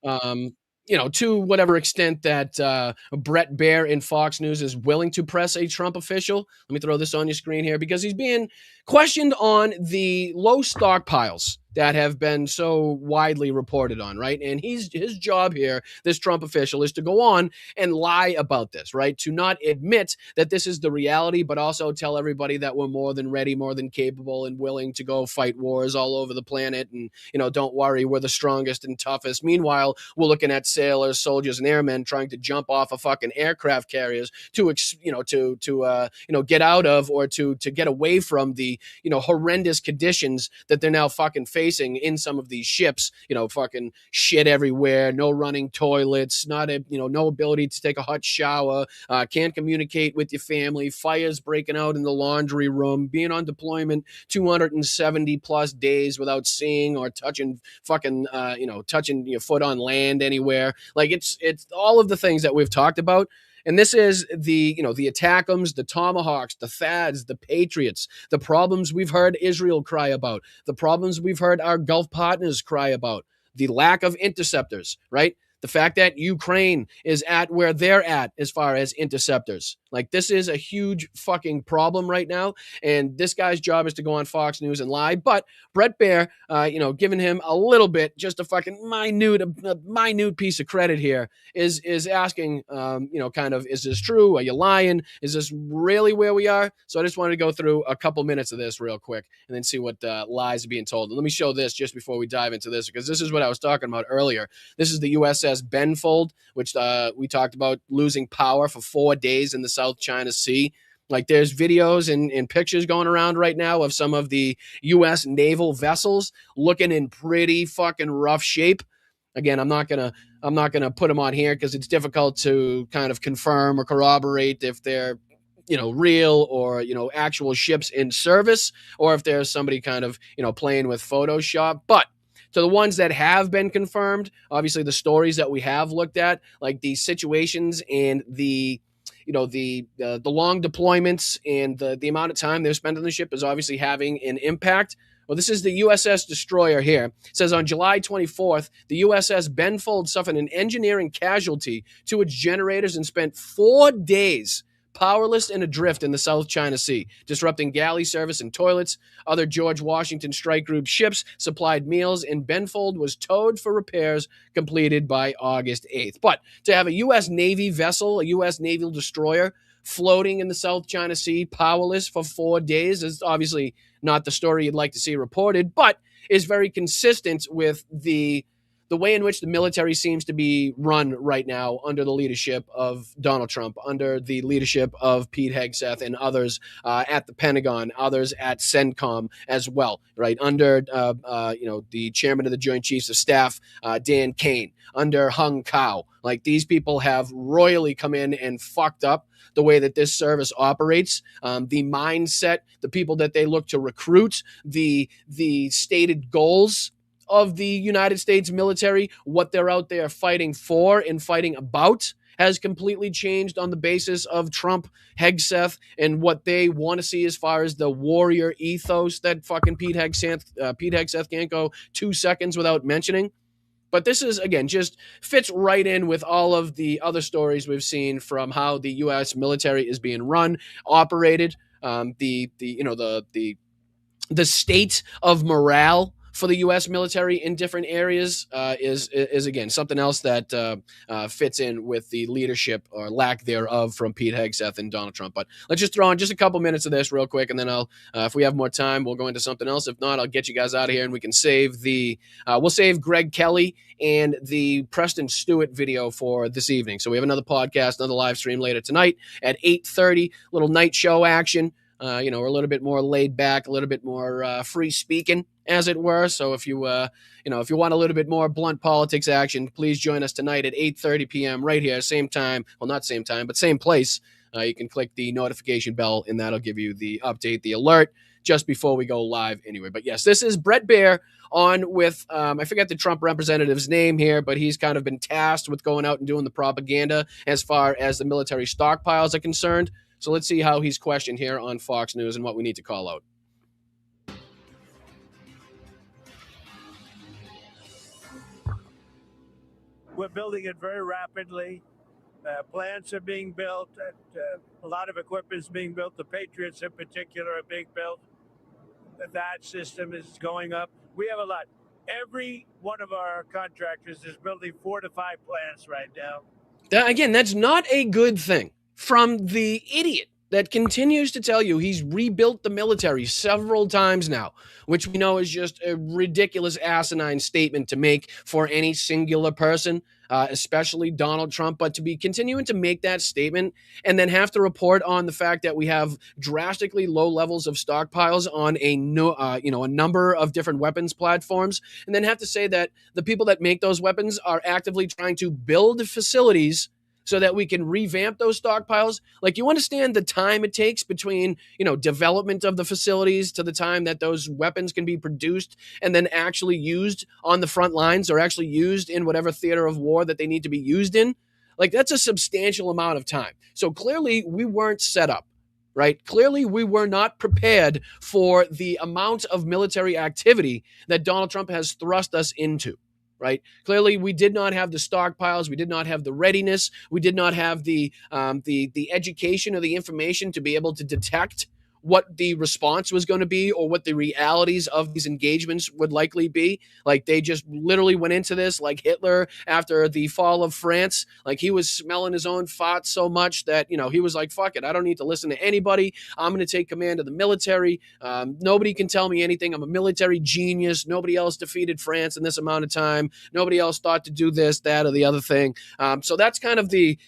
to whatever extent that Brett Baier in Fox News is willing to press a Trump official. Let me throw this on your screen here, because he's being questioned on the low stockpiles that have been so widely reported on, right? And his job here, this Trump official, is to go on and lie about this, right? To not admit that this is the reality, but also tell everybody that we're more than ready, more than capable, and willing to go fight wars all over the planet. And, don't worry, we're the strongest and toughest. Meanwhile, we're looking at sailors, soldiers, and airmen trying to jump off of fucking aircraft carriers to get out of, or to get away from the, horrendous conditions that they're now fucking facing in some of these ships. Fucking shit everywhere, no running toilets, no ability to take a hot shower, can't communicate with your family, fires breaking out in the laundry room, being on deployment 270 plus days without seeing or touching touching your foot on land anywhere. Like it's all of the things that we've talked about. And this is the ATACMs, the Tomahawks, the THAADs, the Patriots, the problems we've heard Israel cry about, the problems we've heard our Gulf partners cry about, the lack of interceptors, right? The fact that Ukraine is at where they're at as far as interceptors. Like, this is a huge fucking problem right now. And this guy's job is to go on Fox News and lie. But Brett Baer, giving him a little bit, just a fucking minute piece of credit here, is asking, kind of, is this true? Are you lying? Is this really where we are? So I just wanted to go through a couple minutes of this real quick and then see what lies are being told. And let me show this just before we dive into this, because this is what I was talking about earlier. This is the USS Benfold, which we talked about losing power for 4 days in the South China Sea. Like, there's videos and pictures going around right now of some of the U.S. naval vessels looking in pretty fucking rough shape. Again, I'm not gonna put them on here because it's difficult to kind of confirm or corroborate if they're real or actual ships in service, or if there's somebody kind of playing with Photoshop. But to the ones that have been confirmed, obviously the stories that we have looked at, like the situations and the long deployments and the amount of time they've spent on the ship is obviously having an impact. Well, this is the USS Destroyer here. It says on July 24th, the USS Benfold suffered an engineering casualty to its generators and spent 4 days powerless and adrift in the South China Sea, disrupting galley service and toilets. Other George Washington Strike Group ships supplied meals, and Benfold was towed for repairs completed by August 8th. But to have a U.S. Navy vessel, a U.S. naval destroyer, floating in the South China Sea, powerless for 4 days, is obviously not the story you'd like to see reported, but is very consistent with the way in which the military seems to be run right now under the leadership of Donald Trump, under the leadership of Pete Hegseth and others at the Pentagon, others at CENTCOM as well, right? Under, the chairman of the Joint Chiefs of Staff, Dan Kane, under Hung Kao. Like, these people have royally come in and fucked up the way that this service operates, the mindset, the people that they look to recruit, the stated goals of the United States military, what they're out there fighting for and fighting about, has completely changed on the basis of Trump, Hegseth, and what they want to see as far as the warrior ethos that fucking Pete Hegseth can't go 2 seconds without mentioning. But this is, again, just fits right in with all of the other stories we've seen from how the U.S. military is being run, operated, the state of morale for the U.S. military in different areas is again something else that fits in with the leadership or lack thereof from Pete Hegseth and Donald Trump. But let's just throw on just a couple minutes of this real quick, and then I'll, if we have more time, we'll go into something else. If not, I'll get you guys out of here, and we can save we'll save Greg Kelly and the Preston Stewart video for this evening. So we have another podcast, another live stream later tonight at 8:30, little night show action. We're a little bit more laid back, a little bit more free speaking, as it were. So if you want a little bit more blunt politics action, please join us tonight at 8:30 p.m. right here, same time. Well, not same time, but same place. You can click the notification bell, and that'll give you the update, the alert, just before we go live anyway. But yes, this is Brett Baer on with, I forget the Trump representative's name here, but he's kind of been tasked with going out and doing the propaganda as far as the military stockpiles are concerned. So let's see how he's questioned here on Fox News and what we need to call out. We're building it very rapidly. Plants are being built. A lot of equipment is being built. The Patriots in particular are being built. That system is going up. We have a lot. Every one of our contractors is building 4 to 5 plants right now. Again, that's not a good thing from the idiot that continues to tell you he's rebuilt the military several times now, which we know is just a ridiculous, asinine statement to make for any singular person, especially Donald Trump. But to be continuing to make that statement and then have to report on the fact that we have drastically low levels of stockpiles on a number of different weapons platforms, and then have to say that the people that make those weapons are actively trying to build facilities so that we can revamp those stockpiles. Like, you understand the time it takes between, development of the facilities to the time that those weapons can be produced and then actually used on the front lines or actually used in whatever theater of war that they need to be used in. Like, that's a substantial amount of time. So clearly we weren't set up, right? Clearly we were not prepared for the amount of military activity that Donald Trump has thrust us into. Right. Clearly, we did not have the stockpiles. We did not have the readiness. We did not have the education or the information to be able to detect what the response was going to be or what the realities of these engagements would likely be. Like, they just literally went into this like Hitler after the fall of France. Like, he was smelling his own farts so much that, you know, he was like, fuck it, I don't need to listen to anybody. I'm going to take command of the military. Nobody can tell me anything. I'm a military genius. Nobody else defeated France in this amount of time. Nobody else thought to do this, that, or the other thing. So that's kind of the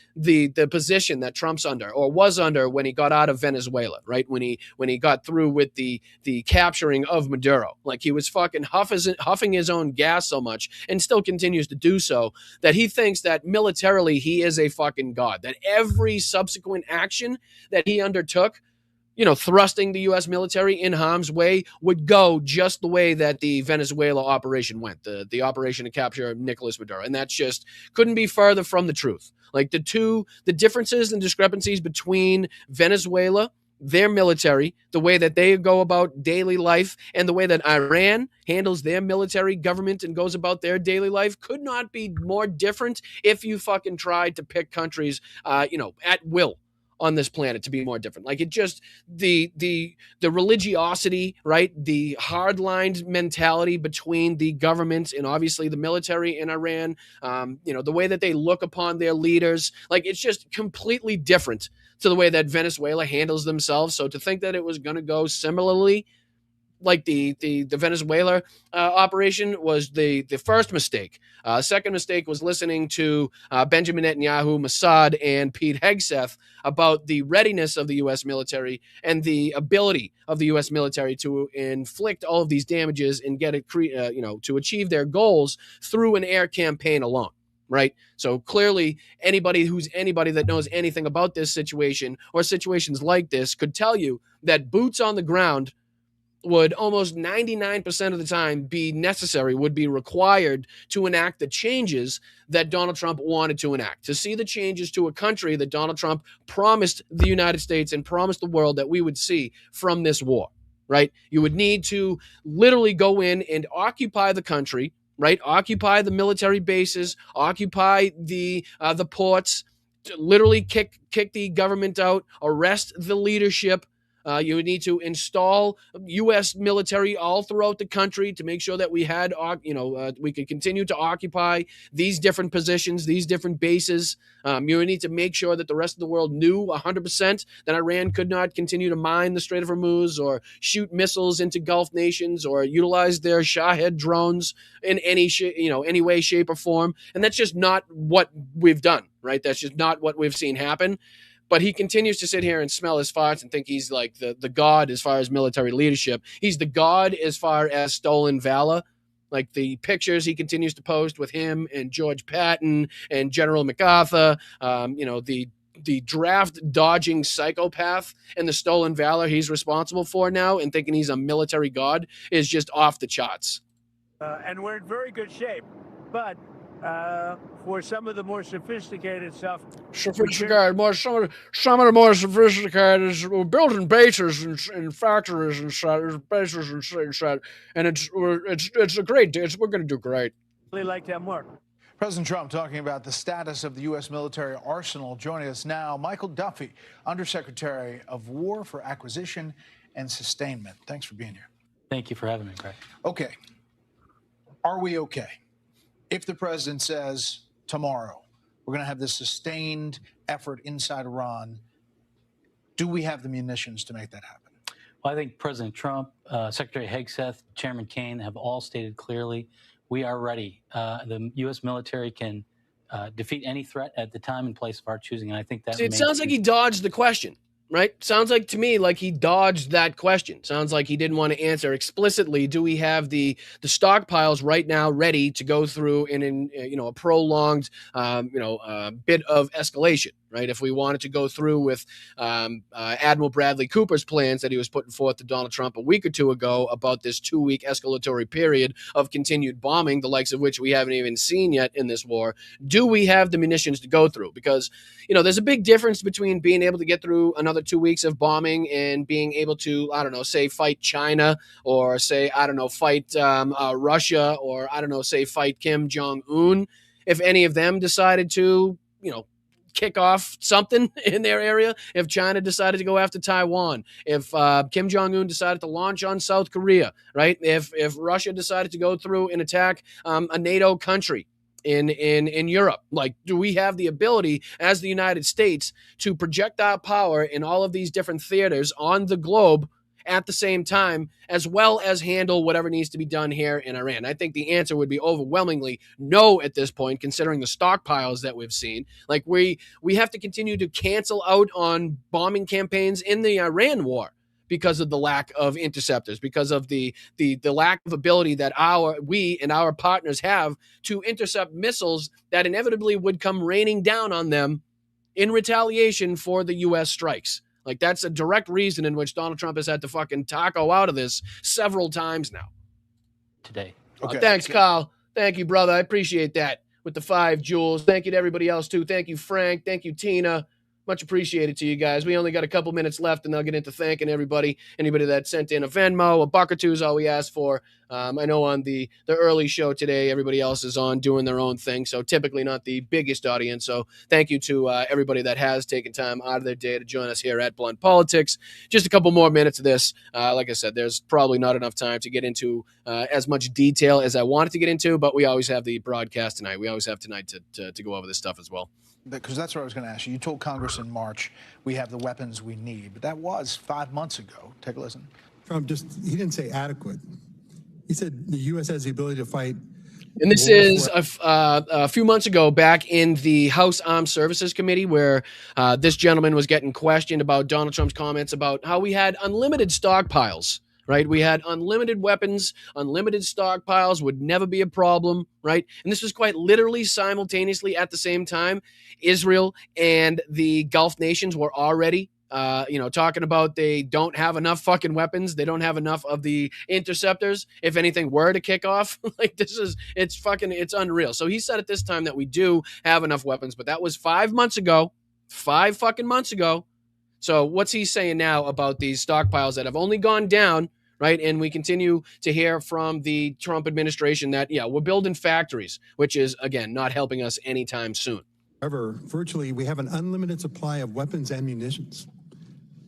position that Trump's under, or was under, when he got out of Venezuela, right? When he got through with the capturing of Maduro. Like, he was fucking huffing his own gas so much, and still continues to do so, that he thinks that militarily he is a fucking god, that every subsequent action that he undertook, you know, thrusting the U.S. military in harm's way, would go just the way that the Venezuela operation went, the operation to capture Nicolas Maduro. And that's just couldn't be further from the truth. Like, the differences and discrepancies between Venezuela, their military, the way that they go about daily life, and the way that Iran handles their military government and goes about their daily life could not be more different if you fucking tried to pick countries, at will on this planet to be more different. Like, it just, the religiosity, right? The hardlined mentality between the government and obviously the military in Iran, the way that they look upon their leaders, like, it's just completely different to the way that Venezuela handles themselves. So to think that it was going to go similarly, like the Venezuela operation, was the first mistake. Second mistake was listening to Benjamin Netanyahu, Mossad, and Pete Hegseth about the readiness of the U.S. military and the ability of the U.S. military to inflict all of these damages and get it, to achieve their goals through an air campaign alone. Right. So clearly anybody that knows anything about this situation or situations like this could tell you that boots on the ground would almost 99% of the time be necessary, would be required to enact the changes that Donald Trump wanted to enact, to see the changes to a country that Donald Trump promised the United States and promised the world that we would see from this war, right? You would need to literally go in and occupy the country, right? Occupy the military bases, occupy the ports, literally kick the government out, arrest the leadership. You would need to install U.S. military all throughout the country to make sure that we had, we could continue to occupy these different positions, these different bases. You would need to make sure that the rest of the world knew 100% that Iran could not continue to mine the Strait of Hormuz or shoot missiles into Gulf nations or utilize their Shahed drones in any way, shape, or form. And that's just not what we've done, right? That's just not what we've seen happen. But he continues to sit here and smell his farts and think he's like the god as far as military leadership. He's the god as far as stolen valor. Like, the pictures he continues to post with him and George Patton and General MacArthur, the draft dodging psychopath and the stolen valor he's responsible for now, and thinking he's a military god, is just off the charts. And we're in very good shape. But for some of the more sophisticated stuff, some of the more sophisticated is building bases and factories and bases and such, and it's a great day. We're going to do great. Really like them more. President Trump talking about the status of the U.S. military arsenal. Joining us now, Michael Duffy, Undersecretary of War for Acquisition and Sustainment. Thanks for being here. Thank you for having me, Craig. Okay. Are we okay? If the president says tomorrow we're going to have this sustained effort inside Iran, do we have the munitions to make that happen? Well, I think President Trump, Secretary Hegseth, Chairman Kaine have all stated clearly we are ready. The U.S. military can defeat any threat at the time and place of our choosing, and I think that it sounds like he dodged the question. Right? Sounds like to me like he dodged that question. Sounds like he didn't want to answer explicitly. Do we have the stockpiles right now ready to go through in a prolonged bit of escalation? right? If we wanted to go through with Admiral Bradley Cooper's plans that he was putting forth to Donald Trump a week or two ago about this 2-week escalatory period of continued bombing, the likes of which we haven't even seen yet in this war, do we have the munitions to go through? Because, there's a big difference between being able to get through another 2 weeks of bombing and being able to, I don't know, say fight China, or say, I don't know, fight Russia, or I don't know, say fight Kim Jong-un. If any of them decided to, kick off something in their area, if China decided to go after Taiwan, if Kim Jong-un decided to launch on South Korea, right? If Russia decided to go through and attack a NATO country in Europe, like, do we have the ability as the United States to project our power in all of these different theaters on the globe at the same time, as well as handle whatever needs to be done here in Iran? I think the answer would be overwhelmingly no at this point, considering the stockpiles that we've seen. Like, we have to continue to cancel out on bombing campaigns in the Iran war because of the lack of interceptors, because of the lack of ability that we and our partners have to intercept missiles that inevitably would come raining down on them in retaliation for the U.S. strikes. Like, that's a direct reason in which Donald Trump has had to fucking taco out of this several times now. Today. Okay. Thanks, Kyle. Thank you, brother. I appreciate that with the 5 jewels. Thank you to everybody else, too. Thank you, Frank. Thank you, Tina. Much appreciated to you guys. We only got a couple minutes left, and I'll get into thanking everybody. Anybody that sent in a Venmo, a buck or two is all we asked for. I know on the early show today, everybody else is on doing their own thing, so typically not the biggest audience. So thank you to everybody that has taken time out of their day to join us here at Blunt Politics. Just a couple more minutes of this. Like I said, there's probably not enough time to get into as much detail as I wanted to get into, but we always have the broadcast tonight. We always have tonight to go over this stuff as well. Because that's what I was going to ask you. You told Congress in March we have the weapons we need, but that was 5 months ago. Take a listen. Trump he didn't say adequate. He said the U.S. has the ability to fight. And this is a few months ago, back in the House Armed Services Committee, where this gentleman was getting questioned about Donald Trump's comments about how we had unlimited stockpiles. Right? We had unlimited weapons, unlimited stockpiles would never be a problem, right? And this was quite literally simultaneously at the same time. Israel and the Gulf nations were already, talking about they don't have enough fucking weapons. They don't have enough of the interceptors. If anything were to kick off, like, it's unreal. So he said at this time that we do have enough weapons, but that was 5 months ago, 5 fucking months ago. So what's he saying now about these stockpiles that have only gone down? Right. And we continue to hear from the Trump administration that, we're building factories, which is, again, not helping us anytime soon. However, virtually, we have an unlimited supply of weapons and munitions.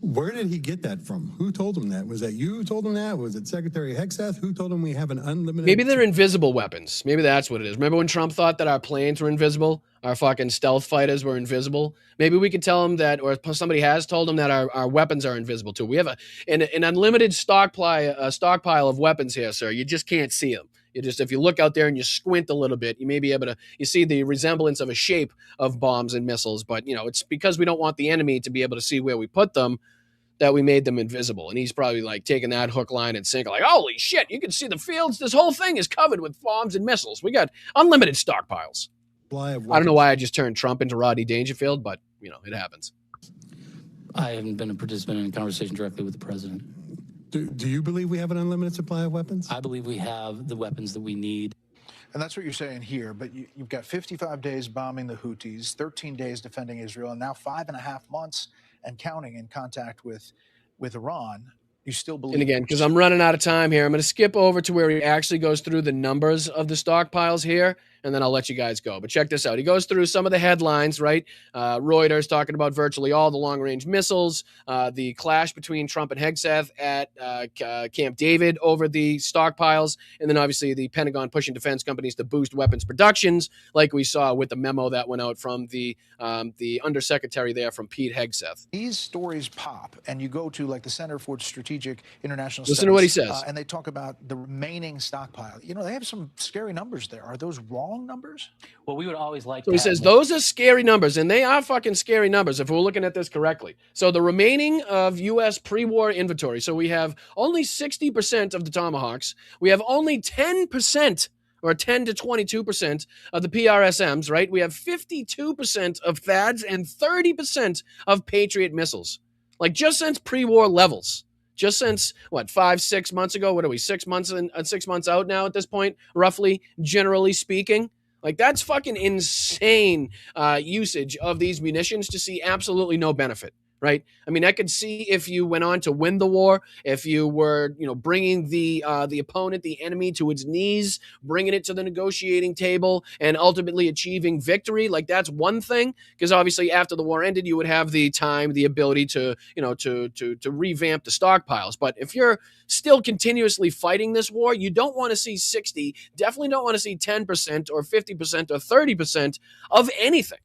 Where did he get that from? Who told him that? Was that you who told him that? Was it Secretary Hegseth? Who told him we have an unlimited? Maybe they're invisible weapons. Maybe that's what it is. Remember when Trump thought that our planes were invisible? Our fucking stealth fighters were invisible? Maybe we could tell him that, or somebody has told him that our weapons are invisible too. We have an unlimited stockpile of weapons here, sir. You just can't see them. If you look out there and you squint a little bit, you may be able to, you see the resemblance of a shape of bombs and missiles, but it's because we don't want the enemy to be able to see where we put them that we made them invisible. And he's probably like taking that hook, line, and sinker, like, holy shit, you can see the fields. This whole thing is covered with bombs and missiles. We got unlimited stockpiles. I don't know why I just turned Trump into Rodney Dangerfield, but it happens. I haven't been a participant in a conversation directly with the president. Do you believe we have an unlimited supply of weapons? I believe we have the weapons that we need. And that's what you're saying here. But you've got 55 days bombing the Houthis, 13 days defending Israel, and now 5.5 months and counting in contact with Iran. You still believe? And again, because I'm running out of time here, I'm going to skip over to where he actually goes through the numbers of the stockpiles here, and then I'll let you guys go. But check this out. He goes through some of the headlines, right? Reuters talking about virtually all the long-range missiles, the clash between Trump and Hegseth at Camp David over the stockpiles, and then obviously the Pentagon pushing defense companies to boost weapons productions, like we saw with the memo that went out from the undersecretary there from Pete Hegseth. These stories pop, and you go to like the Center for Strategic International Listen Studies, to what he says. and they talk about the remaining stockpile. They have some scary numbers there. Are those wrong numbers? Well, we would always like So he says those are scary numbers, and they are fucking scary numbers if we're looking at this correctly. So the remaining of U.S. pre-war inventory, so we have only 60% of the Tomahawks. We have only 10% or 10 to 22% of the PRSMs, right? We have 52% of THAADs and 30% of Patriot missiles. Like just since pre-war levels. Just since, 5-6 months ago? What are we, 6 months and 6 months out now at this point, roughly, generally speaking? Like, that's fucking insane usage of these munitions to see absolutely no benefit, right? I mean, I could see if you went on to win the war, if you were, bringing the opponent, the enemy, to its knees, bringing it to the negotiating table, and ultimately achieving victory. Like, that's one thing, because obviously after the war ended, you would have the time, the ability to, to revamp the stockpiles. But if you're still continuously fighting this war, you don't want to see 60, definitely don't want to see 10% or 50% or 30% of anything.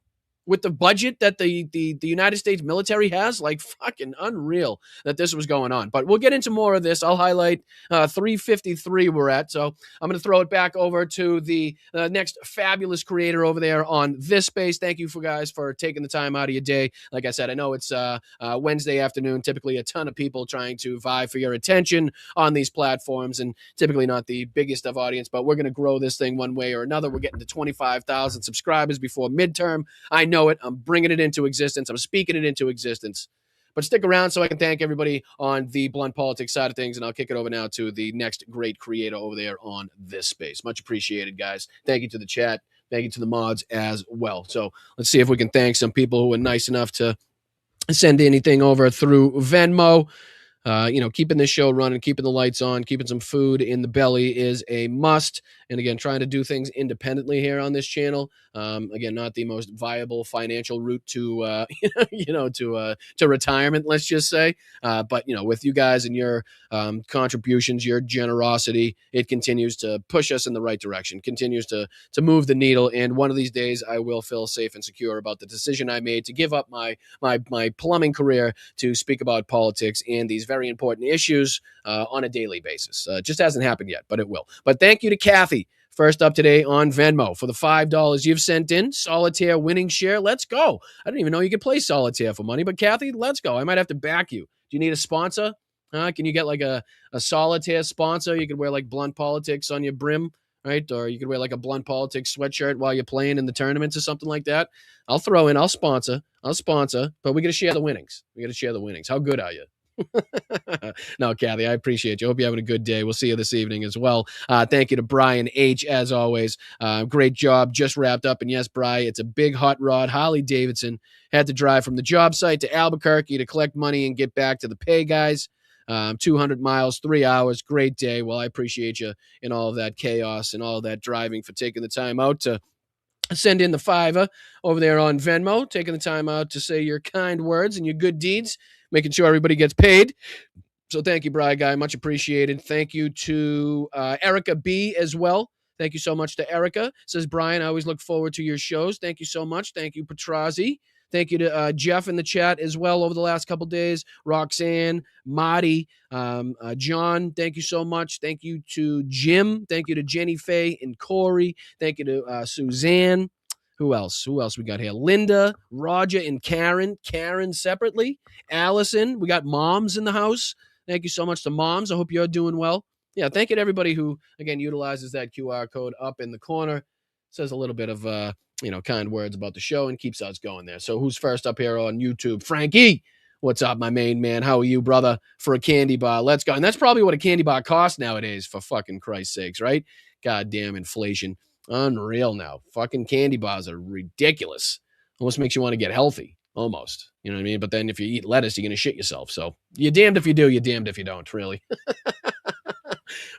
With the budget that the United States military has, like fucking unreal that this was going on. But we'll get into more of this. I'll highlight 353 we're at. So I'm going to throw it back over to the next fabulous creator over there on this space. Thank you guys for taking the time out of your day. Like I said, I know it's Wednesday afternoon, typically a ton of people trying to vie for your attention on these platforms, and typically not the biggest of audience, but we're going to grow this thing one way or another. We're getting to 25,000 subscribers before midterm. I know it. I'm bringing it into existence. I'm speaking it into existence. But stick around so I can thank everybody on the blunt politics side of things, and I'll kick it over now to the next great creator over there on this space. Much appreciated, guys. Thank you to the chat. Thank you to the mods as well. So let's see if we can thank some people who were nice enough to send anything over through Venmo. Keeping this show running, keeping the lights on, keeping some food in the belly is a must. And again, trying to do things independently here on this channel. Again, not the most viable financial route to, to retirement, let's just say. But, with you guys and your contributions, your generosity, it continues to push us in the right direction, continues to move the needle. And one of these days I will feel safe and secure about the decision I made to give up my plumbing career to speak about politics and these very important issues on a daily basis. Just hasn't happened yet, but it will. But thank you to Kathy. First up today on Venmo for the $5 you've sent in. Solitaire winning share. Let's go. I didn't even know you could play solitaire for money, but Kathy, let's go. I might have to back you. Do you need a sponsor? Can you get like a solitaire sponsor? You could wear like blunt politics on your brim, right? Or you could wear like a blunt politics sweatshirt while you're playing in the tournaments or something like that. I'll throw in, I'll sponsor, but we got to share the winnings. How good are you? No, Kathy, I appreciate you. Hope you're having a good day. We'll see you this evening as well. Thank you to Brian H. as always. Great job. Just wrapped up. And yes, Brian, it's a big hot rod. Harley Davidson had to drive from the job site to Albuquerque to collect money and get back to the pay guys. 200 miles, 3 hours. Great day. Well, I appreciate you in all of that chaos and all of that driving for taking the time out to send in the $5 over there on Venmo, taking the time out to say your kind words and your good deeds, making sure everybody gets paid. So thank you, Bri Guy. Much appreciated. Thank you to Erica B as well. Thank you so much to Erica. Says, Brian, I always look forward to your shows. Thank you so much. Thank you, Petrazi. Thank you to Jeff in the chat as well over the last couple days. Roxanne, Marty, John, thank you so much. Thank you to Jim. Thank you to Jenny Faye and Corey. Thank you to Suzanne. Who else we got here? Linda, Roger, and Karen. Karen separately. Allison. We got moms in the house. Thank you so much to moms. I hope you're doing well. Yeah, thank you to everybody who, again, utilizes that QR code up in the corner. Says a little bit of, kind words about the show and keeps us going there. So who's first up here on YouTube? Frankie. What's up, my main man? How are you, brother? For a candy bar. Let's go. And that's probably what a candy bar costs nowadays, for fucking Christ's sakes, right? Goddamn inflation. Unreal now. Fucking candy bars are ridiculous. Almost makes you want to get healthy. Almost. You know what I mean? But then if you eat lettuce, you're going to shit yourself. So you're damned if you do, you're damned if you don't, really.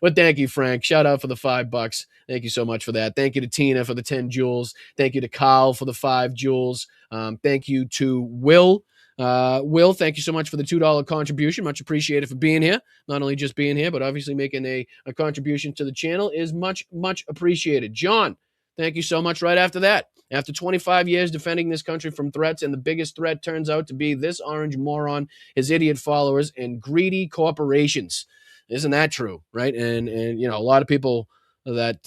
But thank you, Frank. Shout out for the $5. Thank you so much for that. Thank you to Tina for the 10 jewels. Thank you to Kyle for the 5 jewels. Thank you to Will. Will, thank you so much for the $2 contribution. Much appreciated for being here. Not only just being here, but obviously making a contribution to the channel is much, much appreciated. John, thank you so much right after that. After 25 years defending this country from threats, and the biggest threat turns out to be this orange moron, his idiot followers, and greedy corporations. Isn't that true, right? And a lot of people that,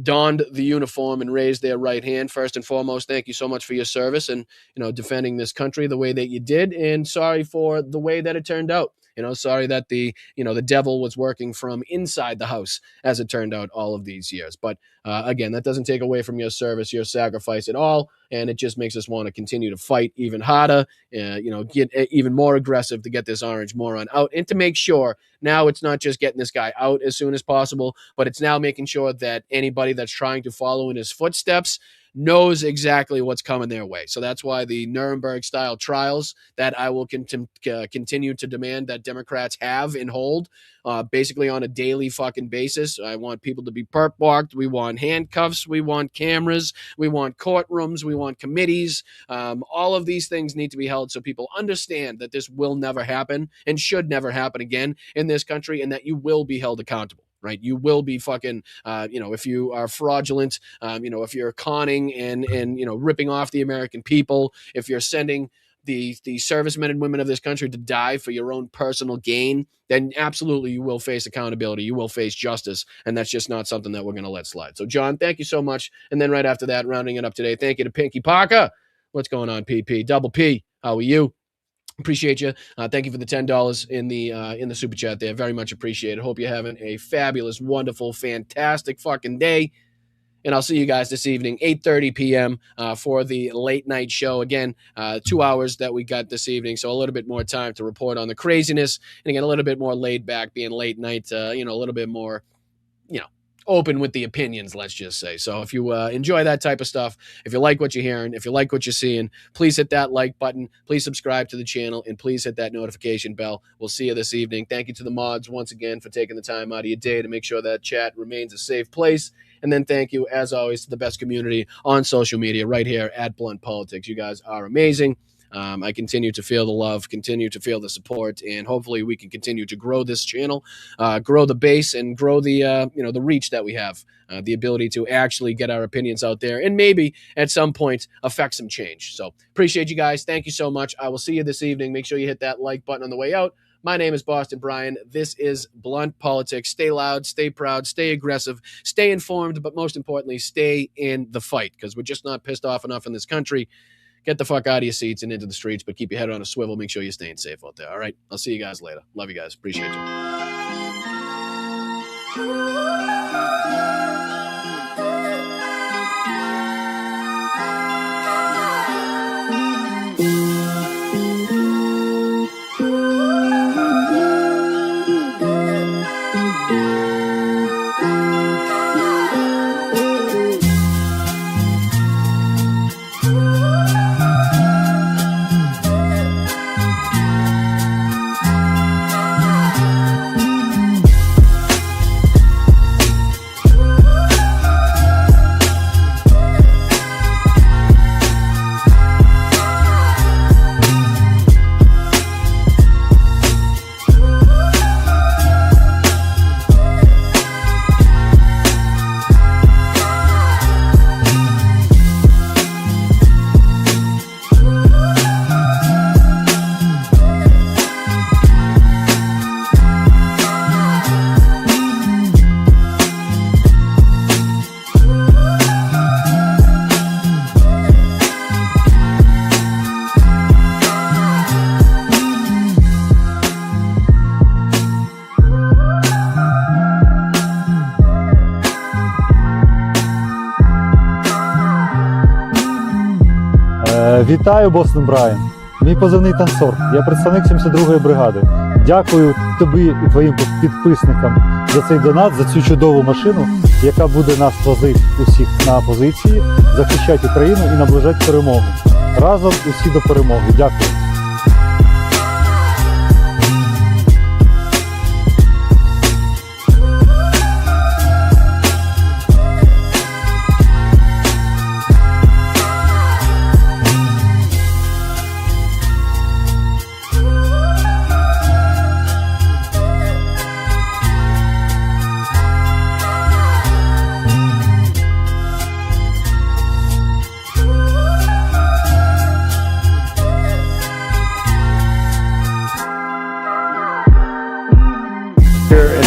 donned the uniform and raised their right hand. First and foremost, thank you so much for your service and, defending this country the way that you did. And sorry for the way that it turned out. Sorry that the devil was working from inside the house, as it turned out, all of these years. But again, that doesn't take away from your service, your sacrifice at all, and it just makes us want to continue to fight even harder, get even more aggressive to get this orange moron out, and to make sure now it's not just getting this guy out as soon as possible, but it's now making sure that anybody that's trying to follow in his footsteps knows exactly what's coming their way. So that's why the Nuremberg-style trials that I will continue to demand that Democrats have and hold, basically on a daily fucking basis. I want people to be perp walked. We want handcuffs. We want cameras. We want courtrooms. We want committees. All of these things need to be held so people understand that this will never happen and should never happen again in this country, and that you will be held accountable. Right, you will be fucking, if you are fraudulent, if you're conning and ripping off the American people, if you're sending the servicemen and women of this country to die for your own personal gain, then absolutely you will face accountability. You will face justice, and that's just not something that we're going to let slide. So, John, thank you so much. And then right after that, rounding it up today, thank you to Pinky Parker. What's going on, PP? Double P, how are you? Appreciate you. Thank you for the $10 in the super chat there. Very much appreciated. Hope you're having a fabulous, wonderful, fantastic fucking day. And I'll see you guys this evening, 8:30 p.m. For the late night show. Again, 2 hours that we got this evening, so a little bit more time to report on the craziness. And again, a little bit more laid back, being late night, a little bit more, open with the opinions, let's just say. So if you enjoy that type of stuff, if you like what you're hearing, if you like what you're seeing, please hit that like button, please subscribe to the channel, and please hit that notification bell. We'll see you this evening. Thank you to the mods once again for taking the time out of your day to make sure that chat remains a safe place. And then thank you, as always, to the best community on social media right here at Blunt Politics. You guys are amazing. I continue to feel the love, continue to feel the support, and hopefully we can continue to grow this channel, grow the base, and grow the the reach that we have, the ability to actually get our opinions out there, and maybe at some point affect some change. So appreciate you guys. Thank you so much. I will see you this evening. Make sure you hit that like button on the way out. My name is Boston Brian. This is Blunt Politics. Stay loud, stay proud, stay aggressive, stay informed, but most importantly, stay in the fight, because we're just not pissed off enough in this country. Get the fuck out of your seats and into the streets, but keep your head on a swivel. Make sure you're staying safe out there. All right? I'll see you guys later. Love you guys. Appreciate Вітаю, Бостон Брайан. Мій позивний танцор. Я представник 72-ї бригади. Дякую тобі і твоїм підписникам за цей донат, за цю чудову машину, яка буде нас возити усіх на позиції, захищати Україну і наближати перемогу. Разом усі до перемоги. Дякую.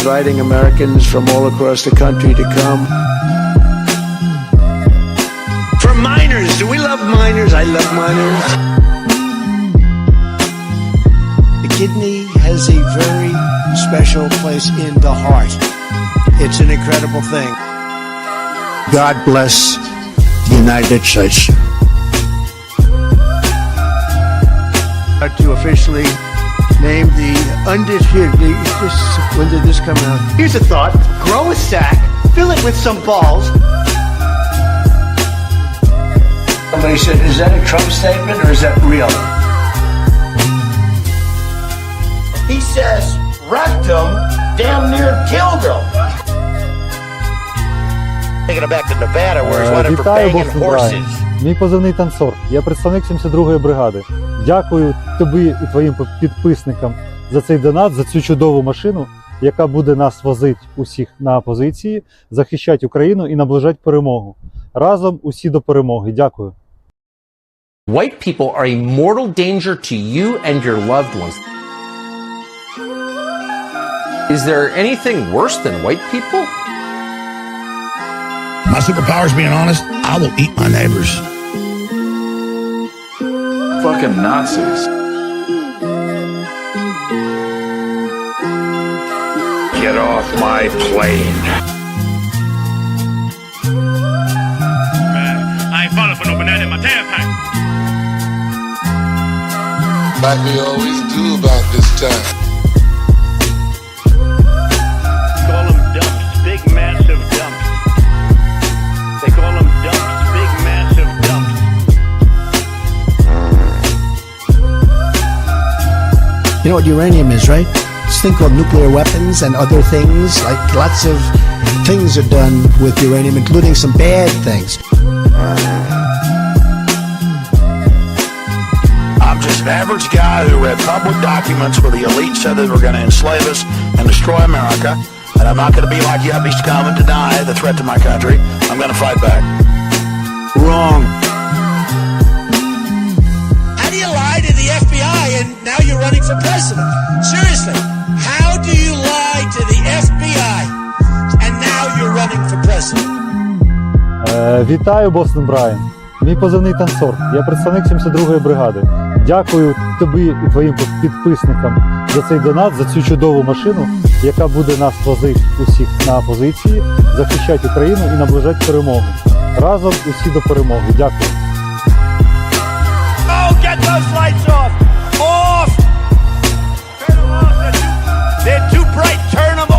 Inviting Americans from all across the country to come. For miners, do we love miners? I love miners. The kidney has a very special place in the heart. It's an incredible thing. God bless the United States. To officially name the undisputed. When did this come out? Here's a thought. Grow a sack, fill it with some balls. Somebody said, is that a Trump statement or is that real? He says, wrecked him, damn near killed him. Taking it back to Nevada where he's wanted for banging horses. Мій позивний танцор. Я представник 72-ї бригади. Дякую тобі і твоїм підписникам за цей донат, за цю чудову машину, яка буде нас возити усіх на позиції, захищати Україну і наближати перемогу. Разом усі до перемоги. Дякую. White people are a mortal danger to you and your loved ones. Is there anything worse than white people? My superpower is being honest. I will eat my neighbors. Fucking Nazis. Get off my plane. Man, I ain't falling for no banana in my tailpipe. Like we always do about this time. Call them dumps, big massive dumps. They call them dumps, big massive dumps. You know what uranium is, right? This thing called nuclear weapons and other things. Like lots of things are done with uranium, including some bad things. I'm just an average guy who read public documents where the elite said they were going to enslave us and destroy America. And I'm not going to be like yuppie scum and deny the threat to my country. I'm going to fight back. Wrong. How do you lie to the FBI and now you're running for president? Seriously, how do you lie to the FBI and now you're running for president? Вітаю, Бостон Брайан. Мій позивний танцор. Я представник 72-ї бригади. Дякую тобі і твоїм підписникам за цей донат, за цю чудову машину, яка буде нас возити усіх на позиції, захищати Україну і наближати перемогу. Разом усі до перемоги. Дякую. Oh, get those lights off! Off! Turn them off. They're too bright. Turn them